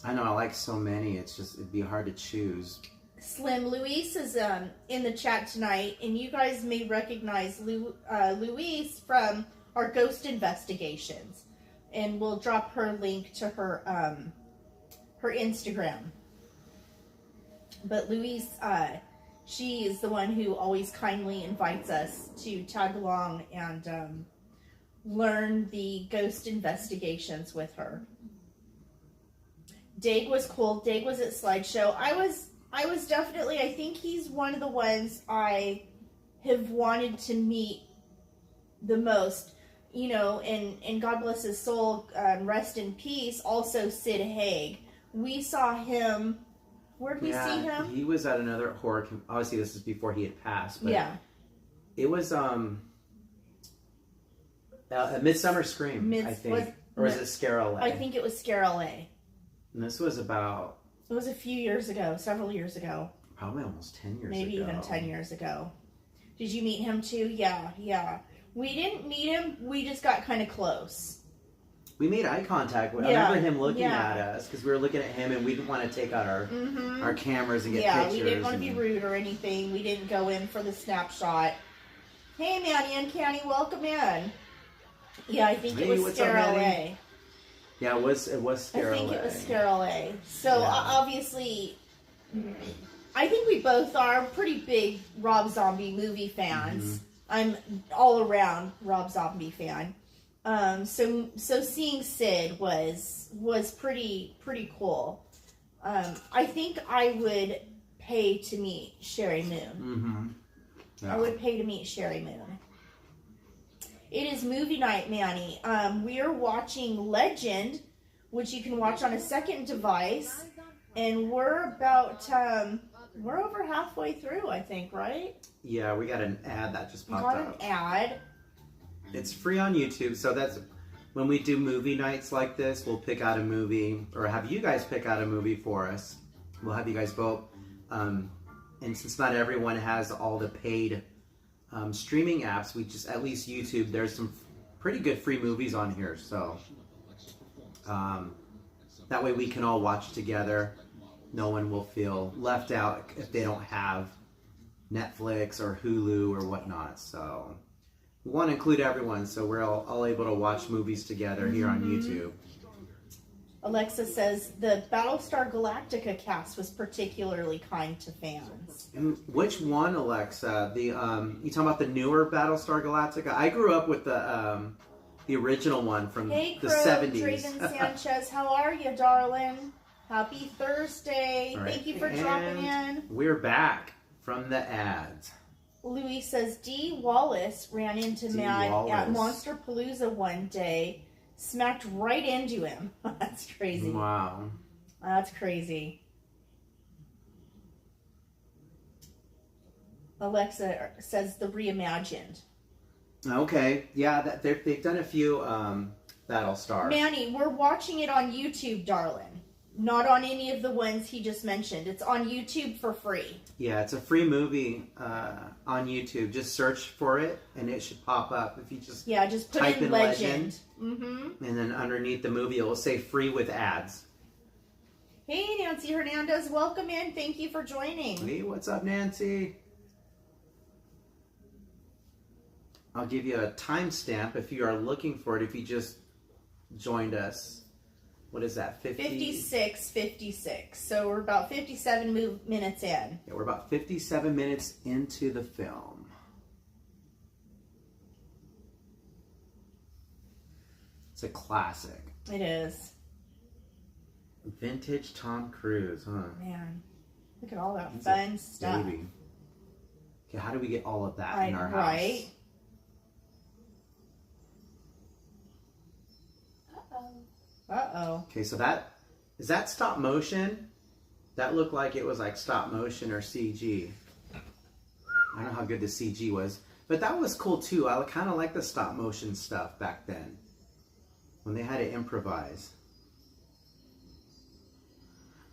I know I like so many, it'd be hard to choose. Slim, Luis is in the chat tonight, and you guys may recognize Luis from our ghost investigations, and we'll drop her link to her her Instagram. But Luis, she is the one who always kindly invites us to tag along and learn the ghost investigations with her. Dag was cool. Dag was at Slideshow. I was definitely, I think he's one of the ones I have wanted to meet the most. You know, and God bless his soul, rest in peace. Also, Sid Haig. We saw him. Where did we see him? He was at another horror. Obviously, this is before he had passed. But yeah. It was a Midsummer Scream, I think, or is it Scare LA? I think it was Scare LA. And this was about. It was a few years ago, several years ago. Probably almost 10 years ago. Maybe even 10 years ago. Did you meet him too? Yeah. We didn't meet him. We just got kind of close. We made eye contact. I remember him looking at us because we were looking at him and we didn't want to take out our cameras and get pictures. Yeah, we didn't want to be rude or anything. We didn't go in for the snapshot. Hey, Manny and Canny, welcome in. Yeah, I think it was Scare LA. Yeah, it was Scare LA. I think it was Scare LA. So obviously, I think we both are pretty big Rob Zombie movie fans. I'm all around Rob Zombie fan. So seeing Sid was pretty cool. I think I would pay to meet Sherry Moon. Yeah. I would pay to meet Sherry Moon. It is movie night, Manny. We are watching Legend, which you can watch on a second device, and we're about we're over halfway through, I think, right? Yeah, we got an ad that just popped up. An ad. It's free on YouTube, so that's when we do movie nights like this, we'll pick out a movie, or have you guys pick out a movie for us. We'll have you guys vote. And since not everyone has all the paid streaming apps, we just, at least YouTube, there's some pretty good free movies on here, so that way we can all watch together. No one will feel left out if they don't have Netflix or Hulu or whatnot. So we want to include everyone, so we're all able to watch movies together here on YouTube. Alexa says the Battlestar Galactica cast was particularly kind to fans. And which one, Alexa? The you talking about the newer Battlestar Galactica? I grew up with the original one from the 70s. Draven Sanchez, how are you, darling? Happy Thursday. Right. Thank you for dropping in. We're back from the ads. Louis says Dee Wallace ran into Matt at Monster Palooza one day, smacked right into him. That's crazy. Wow. That's crazy. Alexa says the Reimagined. Okay. Yeah, they've done a few Battlestar. Manny, we're watching it on YouTube, darling. Not on any of the ones he just mentioned. It's on YouTube for free. Yeah, it's a free movie on YouTube. Just search for it, and it should pop up. If you just put type in Legend, and then underneath the movie, it will say free with ads. Hey, Nancy Hernandez, welcome in. Thank you for joining. Hey, what's up, Nancy? I'll give you a timestamp if you are looking for it. If you just joined us. What is that? 56. So we're about 57 minutes in. Yeah, we're about 57 minutes into the film. It's a classic. It is. Vintage Tom Cruise, huh? Man, look at all that fun stuff. Baby. Okay, how do we get all of that in our house? Right. Uh-oh. Okay, so is that stop motion? That looked like it was like stop motion or CG. I don't know how good the CG was, but that was cool too. I kind of like the stop motion stuff back then when they had to improvise.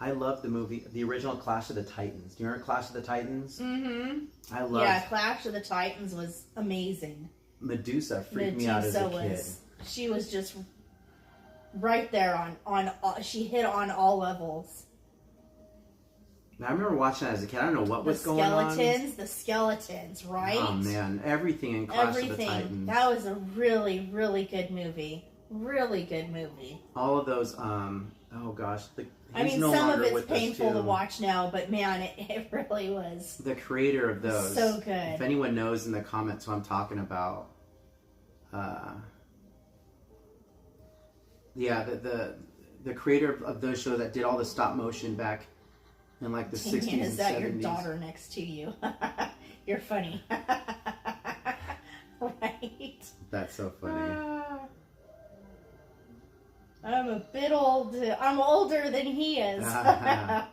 I love the movie, the original Clash of the Titans. Do you remember Clash of the Titans? Mm-hmm. I loved. Yeah, Clash of the Titans was amazing. Medusa freaked me out as a kid. She was just right there on she hit on all levels. Now, I remember watching that as a kid. I don't know what was going on. The skeletons, right? Oh man, everything in Clash of the Titans. That was a really, really good movie. Really good movie. All of those, oh gosh. Some of it's painful to watch now, but man, it really was. The creator of those. So good. If anyone knows in the comments who I'm talking about, yeah, the creator of those shows that did all the stop motion back in like the 60s and 70s. Is that your daughter next to you? You're funny. Right? That's so funny. I'm a bit old. I'm older than he is. I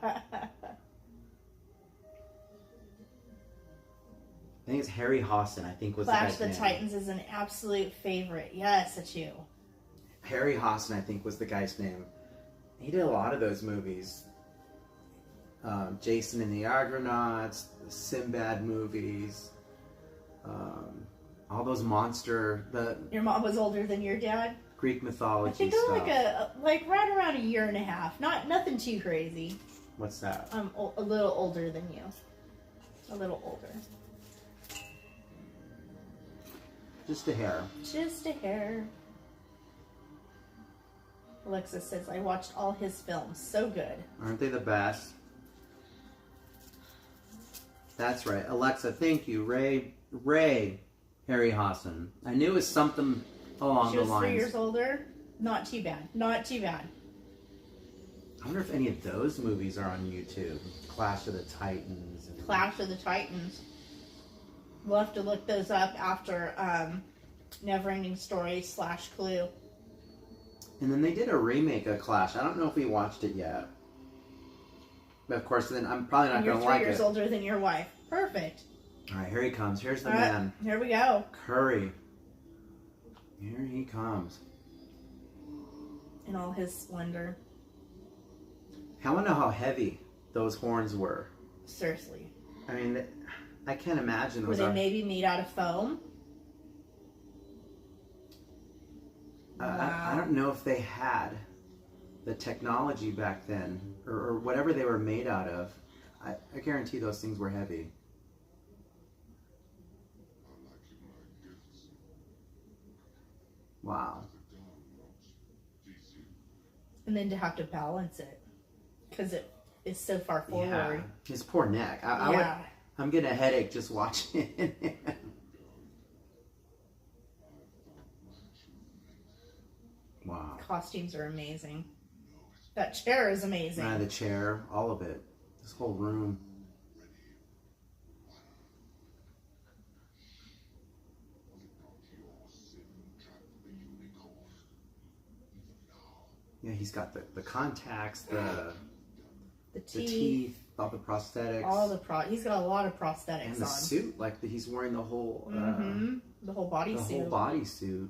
think it's Harry Hosson, I think was Clash the of guy's the name. Titans is an absolute favorite. Yes, it's you. Harry Hosson, I think, was the guy's name. He did a lot of those movies. Jason and the Argonauts, the Sinbad movies, all those Your mom was older than your dad? Greek I mythology think stuff. I'm like right around a year and a half. Nothing too crazy. What's that? I'm a little older than you. A little older. Just a hair. Just a hair. Alexis says, I watched all his films. So good. Aren't they the best? That's right. Alexa, thank you. Ray, Harry Hosson. I knew it was something along She the was lines. 3 years older. Not too bad. Not too bad. I wonder if any of those movies are on YouTube. Clash of the Titans. And... Clash of the Titans. We'll have to look those up after Neverending Story / Clue. And then they did a remake of Clash. I don't know if we watched it yet. But of course, then I'm probably not And you're going to 3 like years it. older than your wife. Perfect. All right, here he comes. Here's the All right, man. here we go. Curry. Here he comes. In all his splendor. I want to know how heavy those horns were. Seriously. I mean, I can't imagine Were those they are... maybe made out of foam? I don't know if they had the technology back then, or whatever they were made out of. I guarantee those things were heavy. Wow. And then to have to balance it. Because it is so far Yeah. forward. His poor neck. Yeah. I'm getting a headache just watching it. Wow. Costumes are amazing. That chair is amazing. The chair, all of it. This whole room. Yeah, he's got the contacts, the teeth, all the prosthetics. He's got a lot of prosthetics and the on. suit, like he's wearing the whole The whole body the suit. whole bodysuit.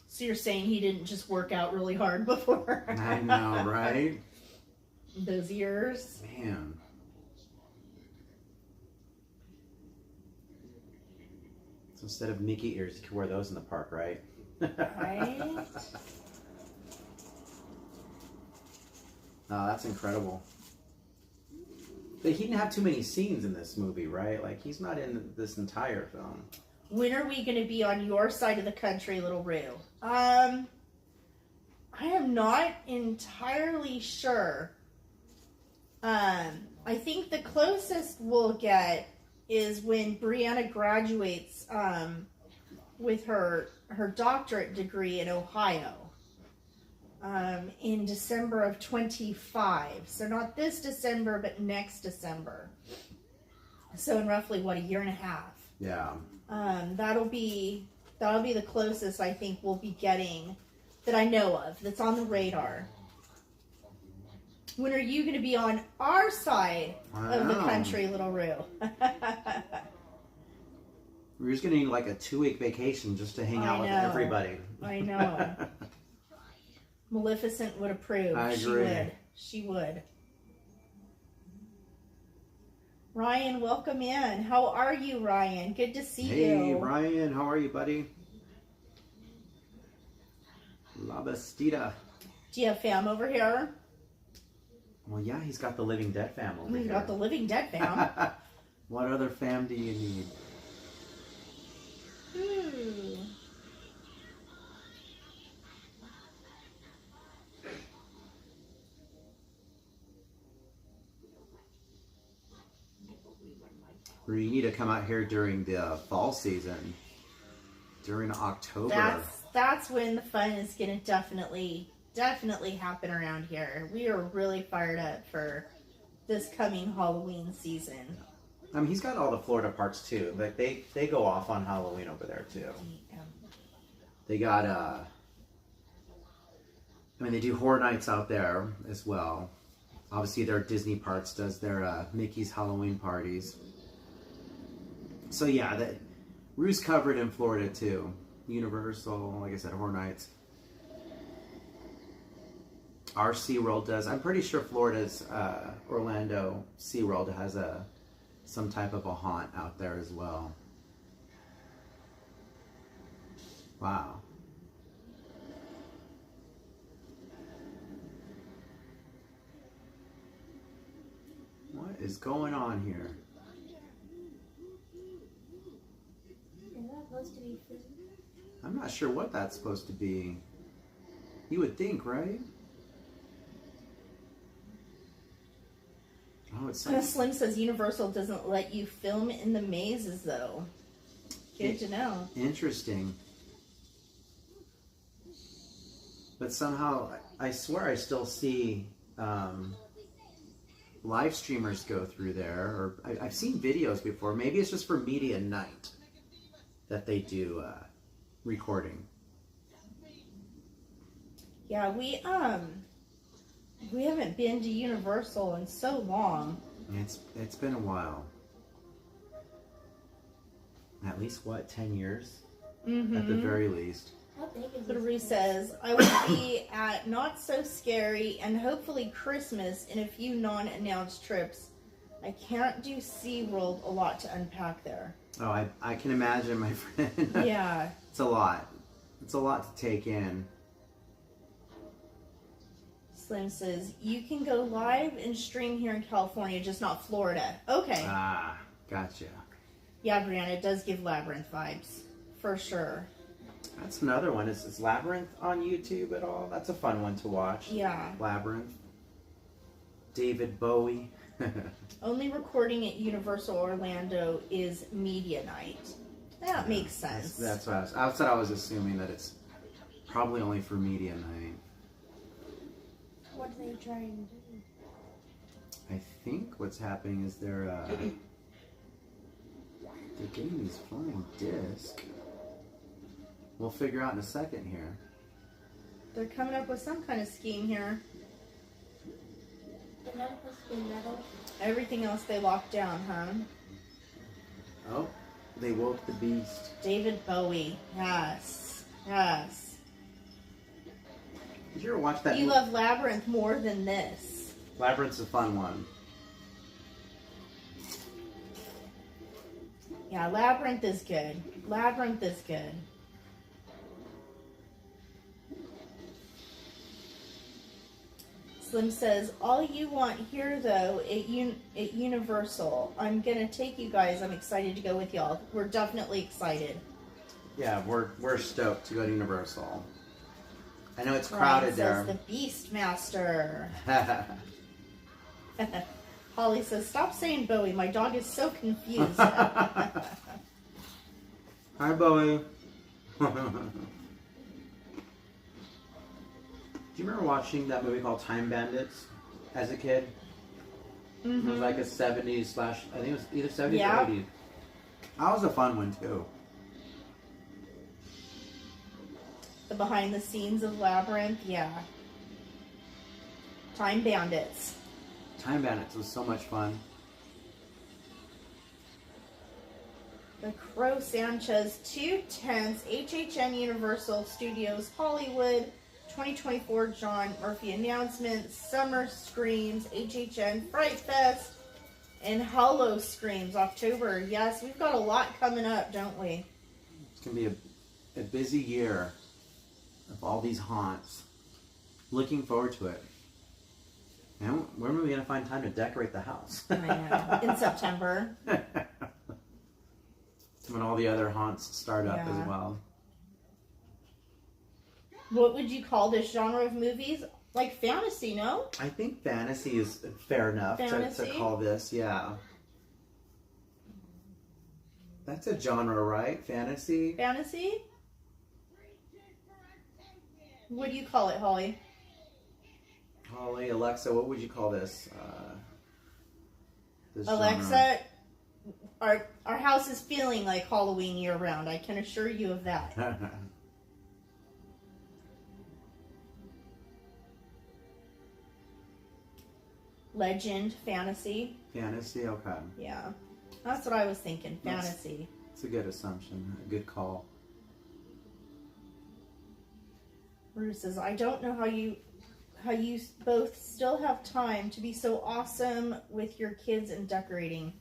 So you're saying he didn't just work out really hard before? I know, right? Those ears. Man. So instead of Mickey ears, you could wear those in the park, right? Right? Oh, that's incredible. But he didn't have too many scenes in this movie, right? Like, he's not in this entire film. When are we going to be on your side of the country, Little Rue? I am not entirely sure. I think the closest we'll get is when Brianna graduates with her doctorate degree in Ohio in December of 25. So not this December, but next December. So in roughly, what, a year and a half? Yeah. That'll be the closest I think we'll be getting that I know of that's on the radar. When are you going to be on our side of the country, Little Rue? We're just going to need like a 2-week vacation just to hang out with everybody. I know. Maleficent would approve. I agree. She would. Ryan, welcome in. How are you, Ryan? Good to see you. Hey, Ryan, how are you, buddy? La Bastida. Do you have fam over here? Well, yeah, he's got the Living Dead fam over We've here. got the Living Dead fam. What other fam do you need? Ooh. Or you need to come out here during the fall season, during October. That's when the fun is gonna definitely happen around here. We are really fired up for this coming Halloween season. I mean, he's got all the Florida parks too. Like they go off on Halloween over there too. They got they do Horror Nights out there as well. Obviously, their Disney Parks does their Mickey's Halloween parties. So yeah, Roo's covered in Florida too. Universal, like I said, Horror Nights. Our SeaWorld does. I'm pretty sure Florida's Orlando SeaWorld has some type of a haunt out there as well. Wow. What is going on here? Is that supposed to be food? I'm not sure what that's supposed to be. You would think, right? Oh, it's like, Slim says Universal doesn't let you film in the mazes, though. Good to know. interesting. But somehow, I swear I still see live streamers go through there. Or I've seen videos before. Maybe it's just for media night that they do recording. Yeah, we haven't been to Universal in so long. It's been a while. At least, what, 10 years? Mm-hmm. At the very least. How big is Literally this? says, I will be at Not So Scary and hopefully Christmas in a few non-announced trips. I can't do SeaWorld, a lot to unpack there. Oh, I can imagine, my friend. Yeah. It's a lot. It's a lot to take in. Slim says, you can go live and stream here in California, just not Florida. Okay. Ah, gotcha. Yeah, Brianna, it does give Labyrinth vibes. For sure. That's another one. Is Labyrinth on YouTube at all? That's a fun one to watch. Yeah. Labyrinth. David Bowie. Only recording at Universal Orlando is media night. That makes sense. That's what I was assuming that it's probably only for media night. What are they trying to do? I think what's happening is they're getting these flying discs. We'll figure out in a second here. They're coming up with some kind of scheme here. Is that supposed to be metal? Everything else they locked down, huh? Oh, they woke the beast. David Bowie. Yes. Yes. Did you ever watch that You movie? love Labyrinth more than this. Labyrinth's a fun one. Yeah, Labyrinth is good. Labyrinth is good. Slim says, all you want here, though, at Universal. I'm going to take you guys. I'm excited to go with y'all. We're definitely excited. Yeah, we're stoked to go to Universal. I know it's Ryan crowded says, there. the Beastmaster. Holly says, stop saying Bowie. My dog is so confused. Hi, Bowie. Do you remember watching that movie called Time Bandits as a kid? Mm-hmm. It was like a 70s / I think it was either 70s Yeah. or 80s. That was a fun one too. The behind the scenes of Labyrinth, yeah. Time Bandits. Time Bandits was so much fun. The Crow Sanchez 210s, HHN Universal Studios Hollywood, 2024 John Murphy announcements, Summer Screams, HHN Fright Fest, and Hollow Screams October. Yes, we've got a lot coming up, don't we? It's going to be a busy year of all these haunts. Looking forward to it. And when are we going to find time to decorate the house? I know. In September. When all the other haunts start up Yeah. as well. What would you call this genre of movies? Like fantasy, no? I think fantasy is fair enough to Fantasy? call this, yeah. That's a genre, right? Fantasy? Fantasy? What do you call it, Holly? Holly, Alexa, what would you call this? This Alexa, our house is feeling like Halloween year round. I can assure you of that. genre? legend, fantasy. Fantasy, okay. Yeah, that's what I was thinking. Fantasy. It's a good assumption, a good call. Rue says, I don't know how you both still have time to be so awesome with your kids and decorating.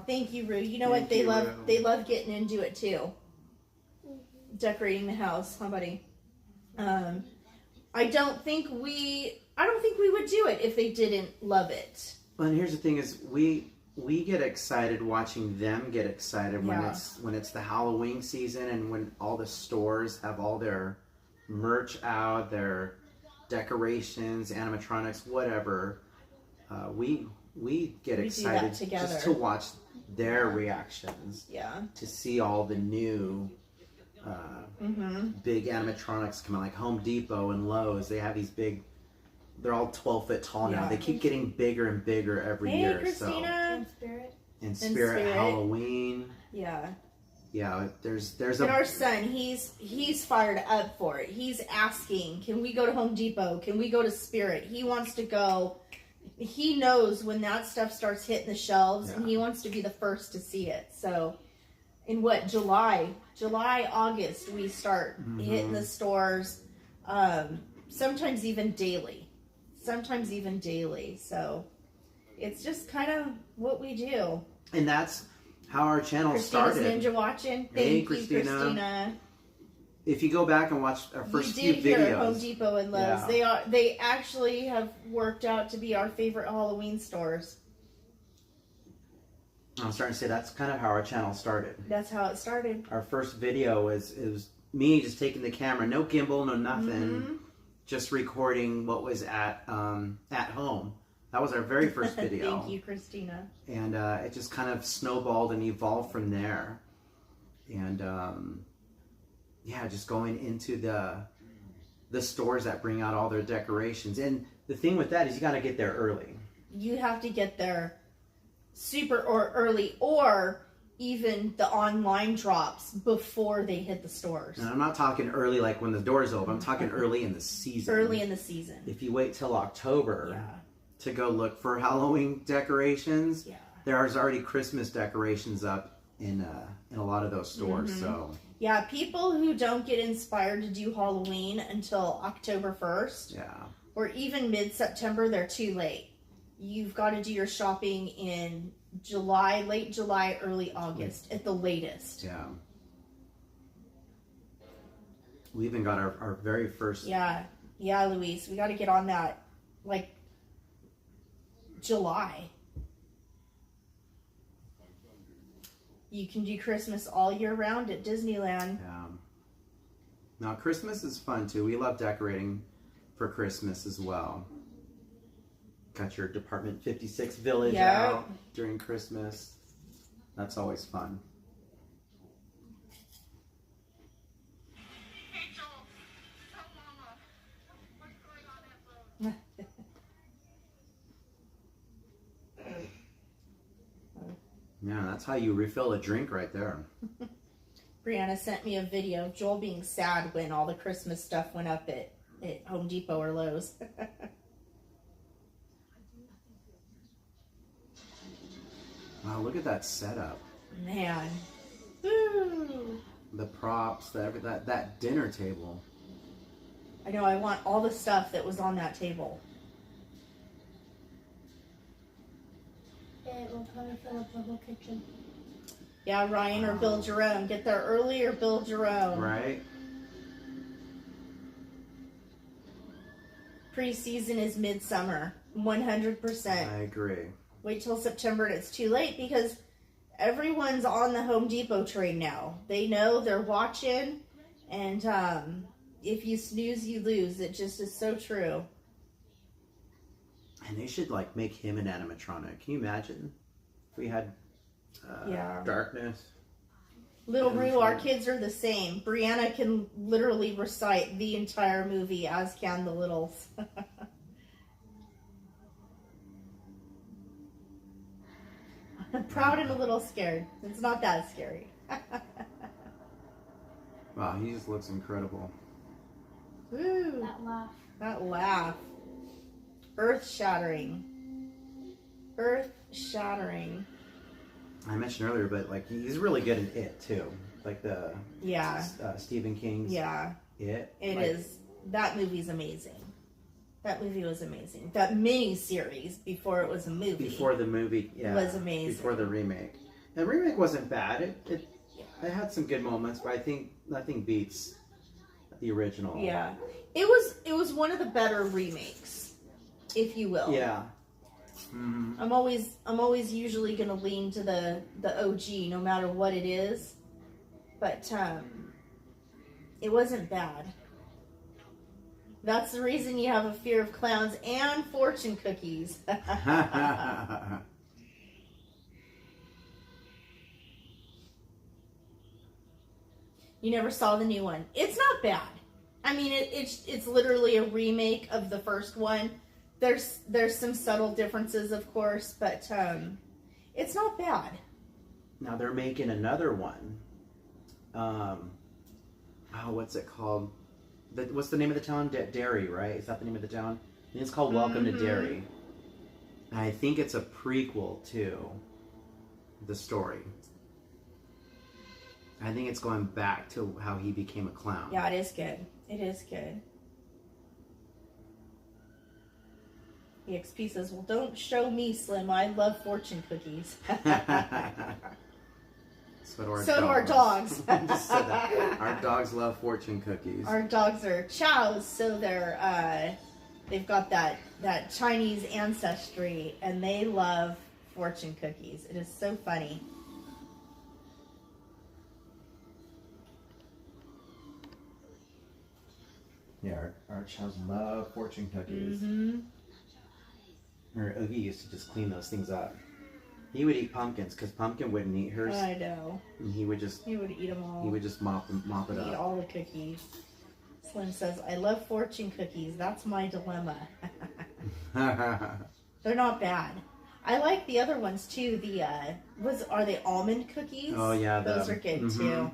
Thank you, Rue. You know what? Thank you, Rue. They love getting into it too. Decorating the house, huh, buddy? I don't think we would do it if they didn't love it. Well, and here's the thing: is we get excited watching them get excited when Yeah. it's the Halloween season and when all the stores have all their merch out, their decorations, animatronics, whatever. We get We do excited that together. just to watch their reactions, Yeah. to see all the new Mm-hmm. big animatronics come out, like Home Depot and Lowe's. They have these big. They're all 12 foot tall now. Yeah. They keep getting bigger and bigger every Hey, year. Christina. And spirit. So in Spirit, Spirit. Halloween. Yeah. Yeah, there's And our son, he's fired up for it. He's asking, can we go to Home Depot? Can we go to Spirit? He wants to go. He knows when that stuff starts hitting the shelves, and Yeah. he wants to be the first to see it. So, in what, July, August, we start hitting the stores. Sometimes even daily. So, it's just kind of what we do. and that's how our channel Christina's started. Ninja watching. Hey, Thank you, Christina. Christina. If you go back and watch our first You few did hear Home videos, Depot and Lowe's. Yeah. They actually have worked out to be our favorite Halloween stores. I'm starting to say that's kind of how our channel started. That's how it started. Our first video was me just taking the camera, no gimbal, no nothing, Mhm. just recording what was at home. That was our very first video. Thank you, Christina. And it just kind of snowballed and evolved from there. And yeah, just going into the stores that bring out all their decorations. And the thing with that is you got to get there early. You have to get there super or early, or even the online drops before they hit the stores. And I'm not talking early like when the doors open. I'm talking early in the season. Early in the season. If you wait till October Yeah. to go look for Halloween decorations, Yeah. there's already Christmas decorations up in a lot of those stores. Mhm. So Yeah, people who don't get inspired to do Halloween until October 1st, yeah, or even mid-September, they're too late. You've got to do your shopping in July, late July, early August at the latest. yeah. We even got our very first. Yeah, Louise, we got to get on that, like, July. You can do Christmas all year round at Disneyland. Now Christmas is fun too. We love decorating for Christmas as well. Got your Department 56 village Yeah. out during Christmas. That's always fun. Yeah, that's how you refill a drink right there. Brianna sent me a video of Joel being sad when all the Christmas stuff went up at Home Depot or Lowe's. Wow, look at that setup. Man. Woo. The props, that dinner table. I know, I want all the stuff that was on that table. It will probably fill up the whole kitchen. Yeah, Ryan, or build your own. Get there early or build your own. Right? Pre-season is midsummer. 100%. I agree. Wait till September and it's too late because everyone's on the Home Depot train now. They know, they're watching, and if you snooze, you lose. It just is so true. And they should like make him an animatronic. Can you imagine if we had Yeah. darkness? Little Rue, our kids are the same. Brianna can literally recite the entire movie, as can the littles. I'm proud and a little scared. It's not that scary. Wow, he just looks incredible. Woo, That laugh. that laugh. Earth shattering. Earth shattering. I mentioned earlier, but like he's really good in It too. Like the Yeah. Stephen King's Yeah. It. It like, is. That movie's amazing. That movie was amazing. That mini series before it was a movie. Before the movie, yeah, was amazing. Before the remake, the remake wasn't bad. It had some good moments, but I think nothing beats the original. Yeah. It was one of the better remakes, if you will. Yeah. Mm-hmm. I'm always usually gonna lean to the OG no matter what it is. But it wasn't bad. That's the reason you have a fear of clowns and fortune cookies. You never saw the new one. It's not bad. I mean, it's literally a remake of the first one. There's some subtle differences, of course, but it's not bad. Now they're making another one. What's it called? What's the name of the town? Derry, right? Is that the name of the town? I think it's called Welcome to Derry. And I think it's a prequel to the story. I think it's going back to how he became a clown. Yeah, it is good. It is good. EXP says, well, don't show me, Slim. I love fortune cookies. So do our dogs. Just said that. Our dogs love fortune cookies. Our dogs are chows, so they've got that Chinese ancestry, and they love fortune cookies. It is so funny. Yeah, our chows love fortune cookies. Mm-hmm. Or Oogie used to just clean those things up. He would eat pumpkins because Pumpkin wouldn't eat hers. I know. And he would just eat them all. He would just mop it Eat up. all the cookies. Slim says, I love fortune cookies. That's my dilemma. They're not bad. I like the other ones too. Are they almond cookies? Oh yeah, those are good too.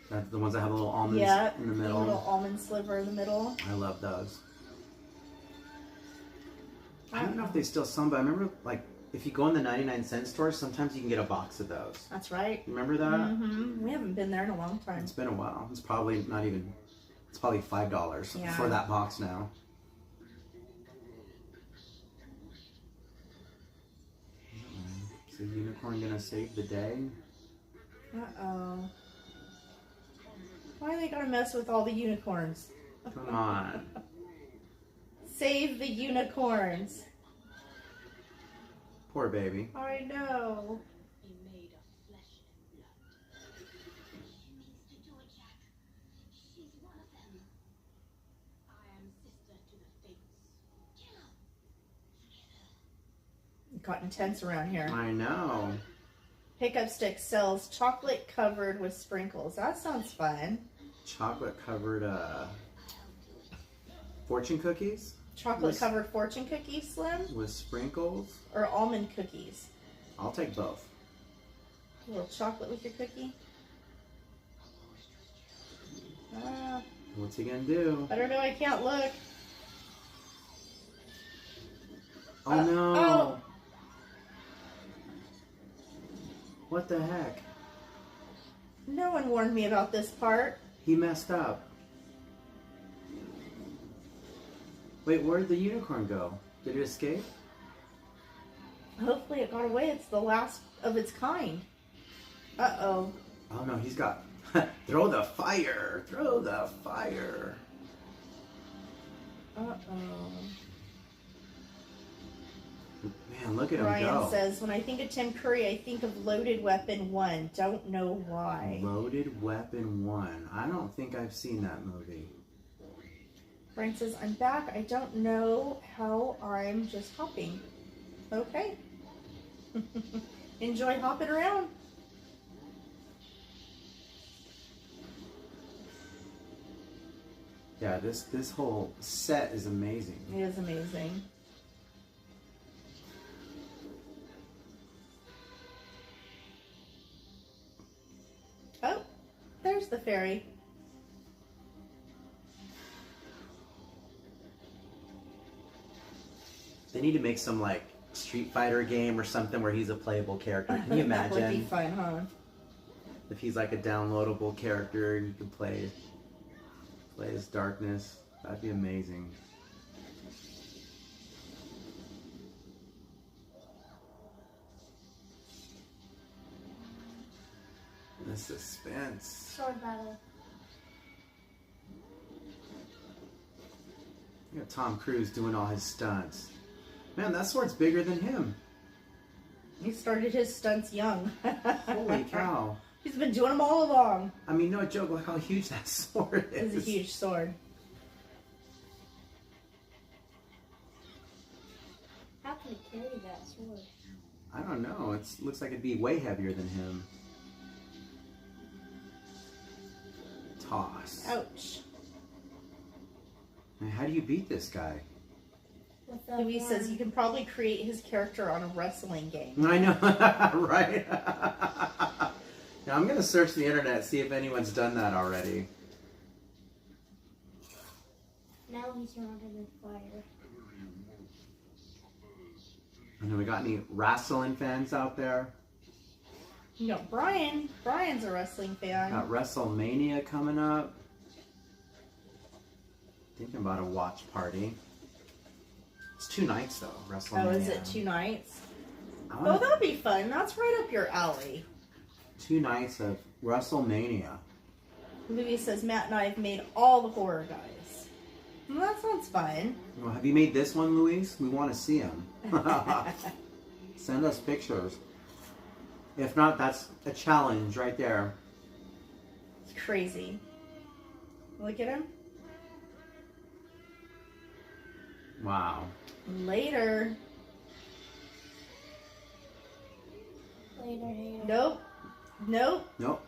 That's the ones that have a little almonds in the middle. A little almond sliver in the middle. I love those. I don't know if they still sell them, but I remember like if you go in the 99-cent store, sometimes you can get a box of those. That's right. Remember that? Mm-hmm. We haven't been there in a long time. It's been a while. It's probably not even. It's probably $5 for that box now. Is the unicorn gonna save the day? Uh-oh. Why are they gonna mess with all the unicorns? Come on. Save the unicorns. Poor baby. I know. Made of flesh and blood. She needs to do it, Jack. She's one of them. I am sister to the fates. It got intense around here. I know. Pickup Stick sells chocolate covered with sprinkles. That sounds fun. Chocolate covered fortune cookies Chocolate covered fortune cookies, Slim? with sprinkles. Or almond cookies? I'll take both. A little chocolate with your cookie? What's he gonna do? I don't know, I can't look. Oh no! Oh. What the heck? No one warned me about this part. He messed up. Wait, where'd the unicorn go? Did it escape? Hopefully it got away. It's the last of its kind. Uh-oh. Oh no, he's got... Throw the fire! Throw the fire! Uh-oh. Man, look at him Ryan go. says, when I think of Tim Curry, I think of Loaded Weapon 1. Don't know why. Loaded Weapon 1. I don't think I've seen that movie. Brian says, I'm back. I don't know how I'm just hopping. Okay. Enjoy hopping around. Yeah, this whole set is amazing. It is amazing. Oh, there's the fairy. They need to make some like Street Fighter game or something where he's a playable character. Can you That would be imagine fun, huh? if he's like a downloadable character and you could play as Darkness? That'd be amazing. The suspense. Sword battle. You got Tom Cruise doing all his stunts. Man, that sword's bigger than him. He started his stunts young. Holy cow. He's been doing them all along. I mean, no joke, look how huge that sword is. It's a huge sword. How can he carry that sword? I don't know. It looks like it'd be way heavier than him. Toss. Ouch. Man, how do you beat this guy? With the Louis horn. says you can probably create his character on a wrestling game. I know, right? Now I'm gonna search the internet, see if anyone's done that already. Now he's surrounded with fire. And then we got any wrestling fans out there? You know, Brian's a wrestling fan. Got WrestleMania coming up. Thinking about a watch party. It's 2 nights though, WrestleMania. Oh, is it 2 nights? I Oh, wanna- that'd be fun. That's right up your alley. 2 nights of WrestleMania. Louis says Matt and I have made all the horror guys. Well, that sounds fun. Well, have you made this one, Luis? We want to see him. Send us pictures. If not, that's a challenge right there. It's crazy. Look at him. Wow. Later. Later, hater. Nope. Nope. Nope.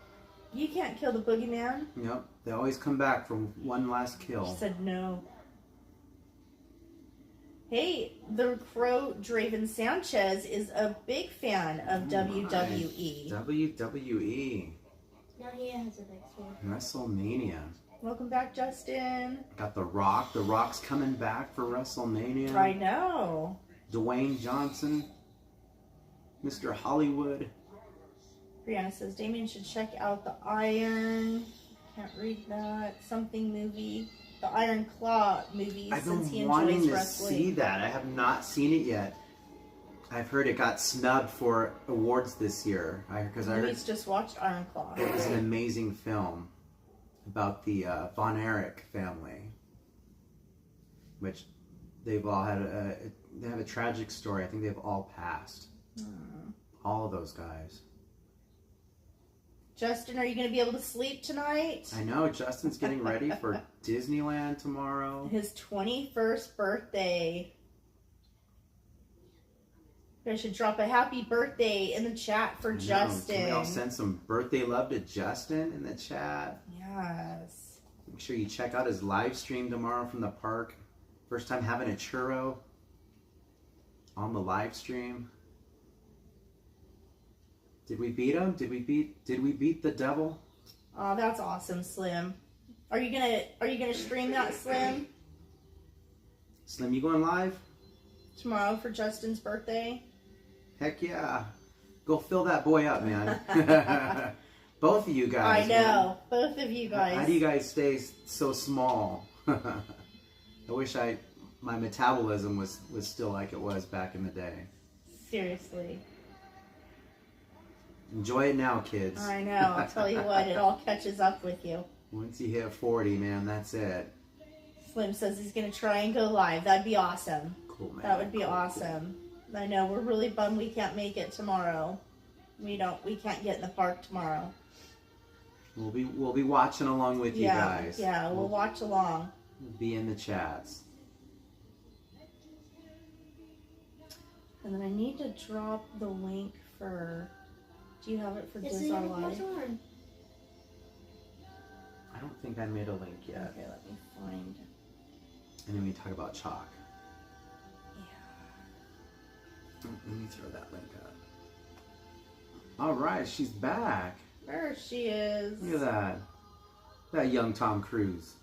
You can't kill the boogeyman. Nope. They always come back for one last She kill. said no. Hey, the Crow Draven Sanchez is a big fan of WWE. WWE. Now he has a big sword. WrestleMania. Welcome back, Justin. Got The Rock. The Rock's coming back for WrestleMania. I know. Dwayne Johnson. Mr. Hollywood. Brianna says Damien should check out the Iron. Can't read that. Something movie. The Iron Claw movie I've since he been wanting enjoys to wrestling. see that. I have not seen it yet. I've heard it got snubbed for awards this year. Because I heard Louise just watched Iron Claw. it was an amazing film about the Von Erich family, which they've all had they have a tragic story. I think they've all passed. All of those guys. Justin, are you going to be able to sleep tonight? I know Justin's getting ready for Disneyland tomorrow. His 21st birthday. You guys should drop a happy birthday in the chat for I know. Justin. Can we all send some birthday love to Justin in the chat? Yes. Make sure you check out his live stream tomorrow from the park. First time having a churro on the live stream. Did we beat him? Did we beat the devil? Oh, that's awesome, Slim. Are you gonna stream that, Slim, Slim, you going live? tomorrow for Justin's birthday? Heck yeah. Go fill that boy up, man. Both of you guys. I know, both of you Man. guys. How do you guys stay so small? I wish my metabolism was still like it was back in the day. Seriously. Enjoy it now, kids. I know. I'll tell you what, it all catches up with you. Once you hit 40, man, that's it. Slim says he's gonna try and go live. That'd be awesome. Cool, man. That would be Cool, awesome. I know we're really bummed we can't make it tomorrow. We can't get in the park tomorrow. Cool. We'll be watching along with you guys. Yeah, we'll watch along. be in the chats. And then I need to drop the link for. Do you have it for It's Diz the on unicorn Live? sword. I don't think I made a link yet. Okay, let me find. And then we talk about chalk. Yeah. Let me throw that link up. All right, she's back. There she is. Look at that. That young Tom Cruise.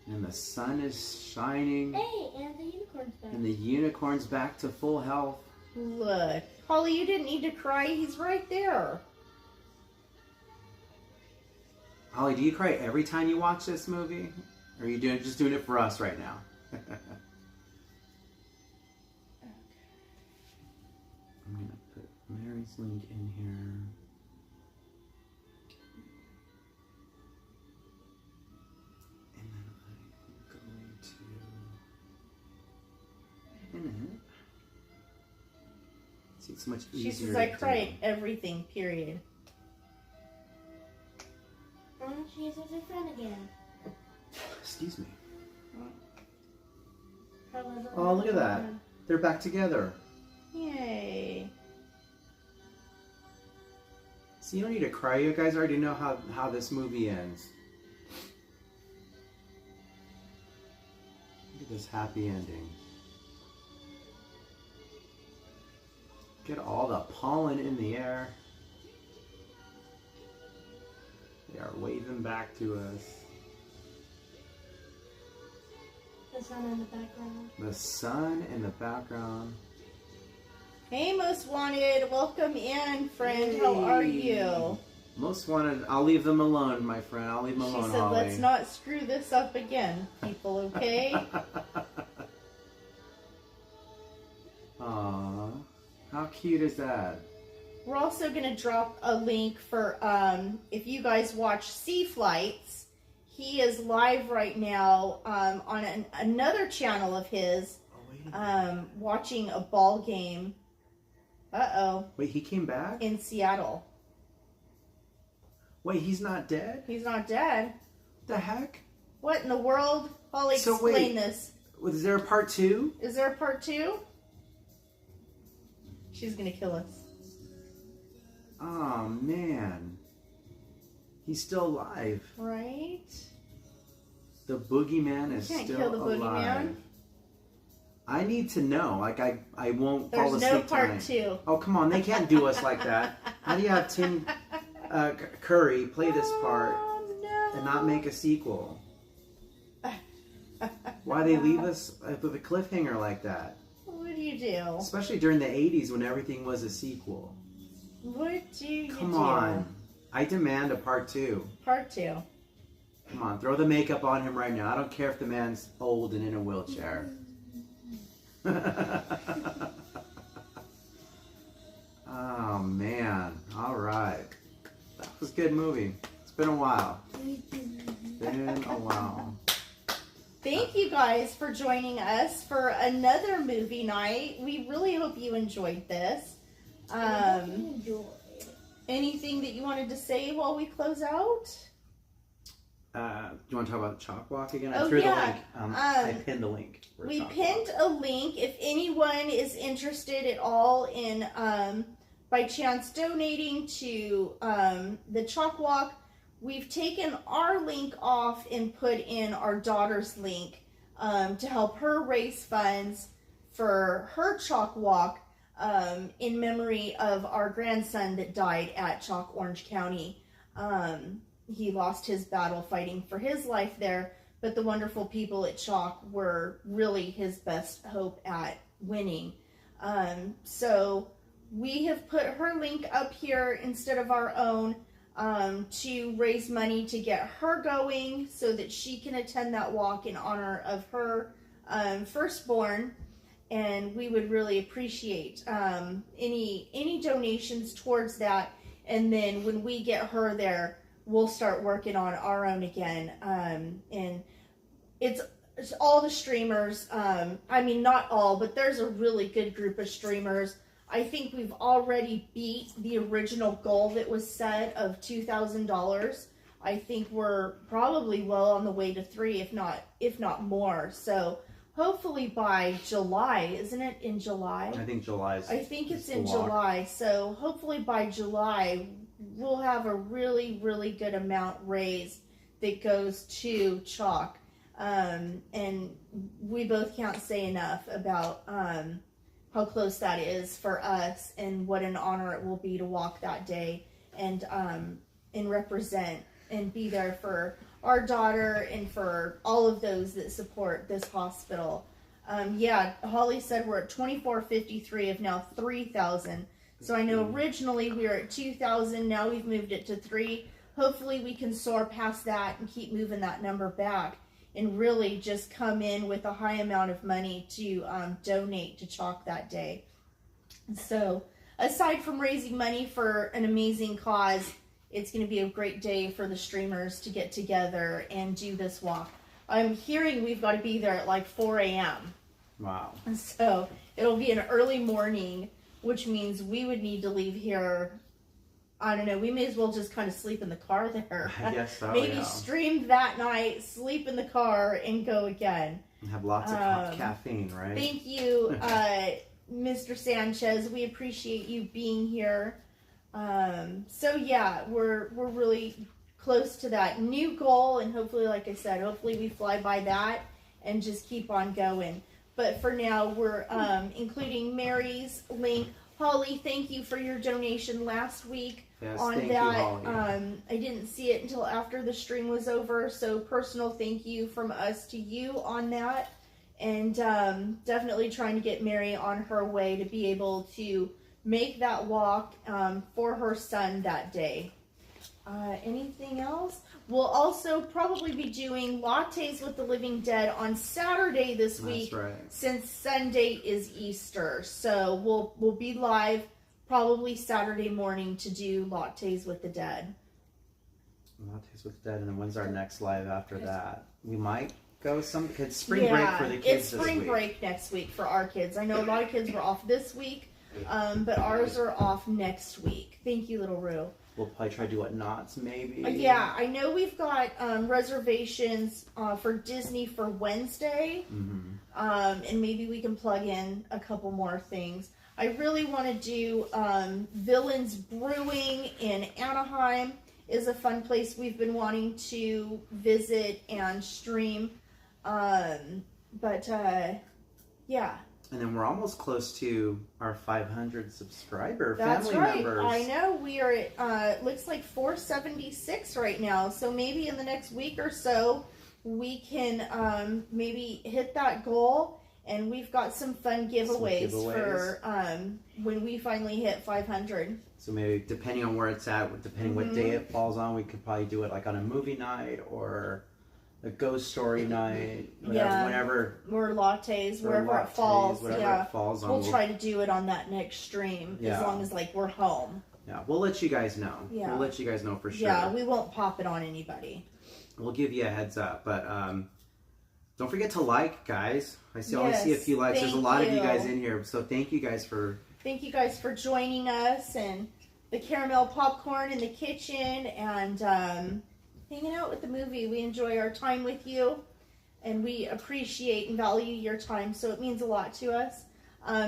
And the sun is shining. Hey, and the unicorn's back. And the unicorn's back to full health. Look. Holly, you didn't need to cry. He's right there. Holly, do you cry every time you watch this movie? Or are you just doing it for us right now? I'm going to put Mary's link in here. And then I'm going to pin it. See, it's much easier. She says, to I do. cried everything, period. Oh, she's with her friend again. Excuse me. Her little Oh, look at that. friend. They're back together. Yay. So you don't need to cry. You guys already know how this movie ends. Look at this happy ending. Get all the pollen in the air. They are waving back to us. The sun in the background. The sun in the background. Hey, Most Wanted. Welcome in, friend. How are you? Most wanted. I'll leave them alone, my friend. I'll leave them She alone, said, Holly. let's not screw this up again, people, okay? Aww. How cute is that? We're also going to drop a link for, if you guys watch Sea Flights, he is live right now on another channel of his, Oh, wait a minute. watching a ball game. Uh-oh. Wait, he came back? In Seattle. Wait, he's not dead? He's not dead. The heck? What in the world? Holly, So explain wait. this. Was there a part 2? Is there a part 2? She's going to kill us. Oh, man. He's still alive. Right? The boogeyman is Can't still kill the alive. boogeyman. I need to know. Like, I won't fall There's asleep no part tonight. 2. Oh, come on. They can't do us like that. How do you have Tim Curry play this part Oh, no. and not make a sequel? Why they leave us with a cliffhanger like that? What do you do? Especially during the 80s when everything was a sequel. What do you Come do? on. I demand a part 2. Part 2. Come on, throw the makeup on him right now. I don't care if the man's old and in a wheelchair. Oh, man. All right. That was a good movie. It's been a while. Been a while. Thank you guys for joining us for another movie night. We really hope you enjoyed this. Enjoy. Anything that you wanted to say while we close out? Do you want to talk about Chalk Walk again? Oh, I threw yeah. the link. I pinned the link. For We Chalk pinned Walk. a link. If anyone is interested at all in, by chance, donating to the Chalk Walk, we've taken our link off and put in our daughter's link to help her raise funds for her Chalk Walk in memory of our grandson that died at Chalk, Orange County. He lost his battle fighting for his life there, but the wonderful people at Chalk were really his best hope at winning. So we have put her link up here instead of our own to raise money to get her going so that she can attend that walk in honor of her firstborn. And we would really appreciate any donations towards that. And then when we get her there, we'll start working on our own again. And it's all the streamers. I mean, not all, but there's a really good group of streamers. I think we've already beat the original goal that was set of $2,000. I think we're probably well on the way to $3,000, if not more. So hopefully by July, isn't it in July? I think July is. I think it's the in walk. July. So hopefully by July, we'll have a really, really good amount raised that goes to Chalk. And we both can't say enough about how close that is for us and what an honor it will be to walk that day and represent and be there for our daughter and for all of those that support this hospital. Yeah, Holly said we're at 2453 of now 3,000. So I know originally we were at 2,000. Now we've moved it to 3. Hopefully we can soar past that and keep moving that number back and really just come in with a high amount of money to donate to Chalk that day. So aside from raising money for an amazing cause, it's going to be a great day for the streamers to get together and do this walk. I'm hearing we've got to be there at like 4 a.m. Wow. So it'll be an early morning, which means we would need to leave here. I don't know. We may as well just kind of sleep in the car there. I guess so. Maybe yeah. stream that night, sleep in the car, and go again. And have lots of caffeine, right? Thank you, Mr. Sanchez. We appreciate you being here. So yeah, we're really close to that new goal, and hopefully, like I said, hopefully we fly by that and just keep on going. But for now, we're including Mary's link. Holly, thank you for your donation last week. Yes, on thank that. you, Holly. I didn't see it until after the stream was over, so personal thank you from us to you on that. And definitely trying to get Mary on her way to be able to make that walk for her son that day. Anything else? We'll also probably be doing Lattes with the Living Dead on Saturday this week. That's right. Since Sunday is Easter. So we'll be live probably Saturday morning to do Lattes with the Dead. Lattes with the Dead, and then when's our next live after that? We might go it's spring break for the kids it's spring this week. break next week for our kids. I know a lot of kids were off this week, but ours are off next week. Thank you, Little Rue. We'll probably try to do what Knots maybe. Yeah, I know we've got reservations for Disney for Wednesday, and maybe we can plug in a couple more things. I really want to do Villains Brewing in Anaheim is a fun place we've been wanting to visit and stream. Yeah. And then we're almost close to our 500 subscriber That's family right. members. I know we are at looks like 476 right now. So maybe in the next week or so we can maybe hit that goal. And we've got some fun giveaways. For when we finally hit 500. So maybe depending on where it's at, depending what day it falls on, we could probably do it like on a movie night or a ghost story night, whenever. Or lattes, wherever lattes, it falls. whatever it falls on. We'll try to do it on that next stream as long as like we're home. Yeah, we'll let you guys know. Yeah. We'll let you guys know for sure. Yeah, we won't pop it on anybody. We'll give you a heads up, but don't forget to like, guys. I only see a few likes. There's a lot of you guys in here, so thank you guys for joining us and the caramel popcorn in the kitchen and hanging out with the movie. We enjoy our time with you, and we appreciate and value your time, so it means a lot to us.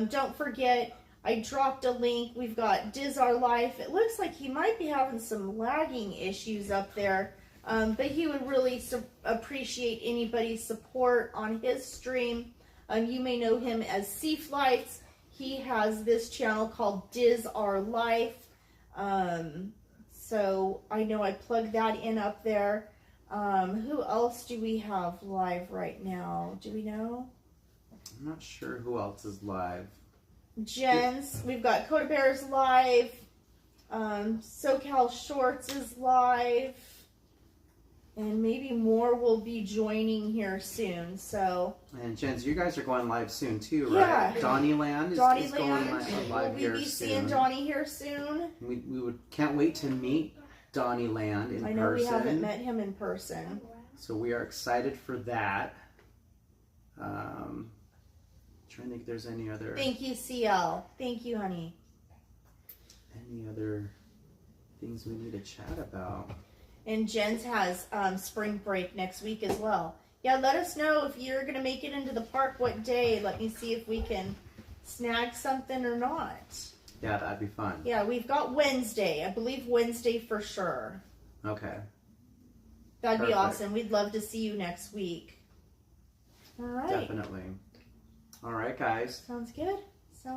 Don't forget, I dropped a link. We've got Diz Our Life. It looks like he might be having some lagging issues up there. But he would really appreciate anybody's support on his stream. You may know him as Sea Flights. He has this channel called Diz Our Life. So I know I plugged that in up there. Who else do we have live right now? Do we know? I'm not sure who else is live. Jen's. We've got Coda Bears live. SoCal Shorts is live. And maybe more will be joining here soon. So. And Jens, you guys are going live soon too, right? Yeah. Donnieland is going live here soon. Will we be seeing Donnie here soon? We can't wait to meet Donnieland in person. I know we haven't met him in person. So we are excited for that. Trying to think if there's any other. Thank you, CL. Thank you, honey. Any other things we need to chat about? And Jen's has spring break next week as well. Yeah, let us know if you're going to make it into the park what day. Let me see if we can snag something or not. Yeah, that'd be fun. Yeah, we've got Wednesday. I believe Wednesday for sure. Okay. That'd be awesome. We'd love to see you next week. All right. Definitely. All right, guys. Sounds good.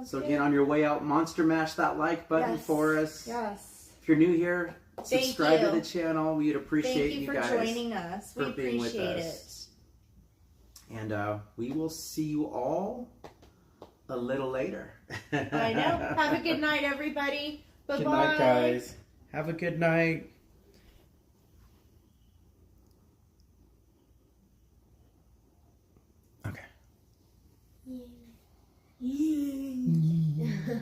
So again, on your way out, Monster Mash that like button for us. Yes. If you're new here, Thank subscribe you. to the channel. We'd appreciate Thank you for guys joining us. We for being with appreciate us. And we will see you all a little later. it. I know. Have a good night, everybody. Bye-bye. Good night, guys. Have a good night. Okay. Yeah.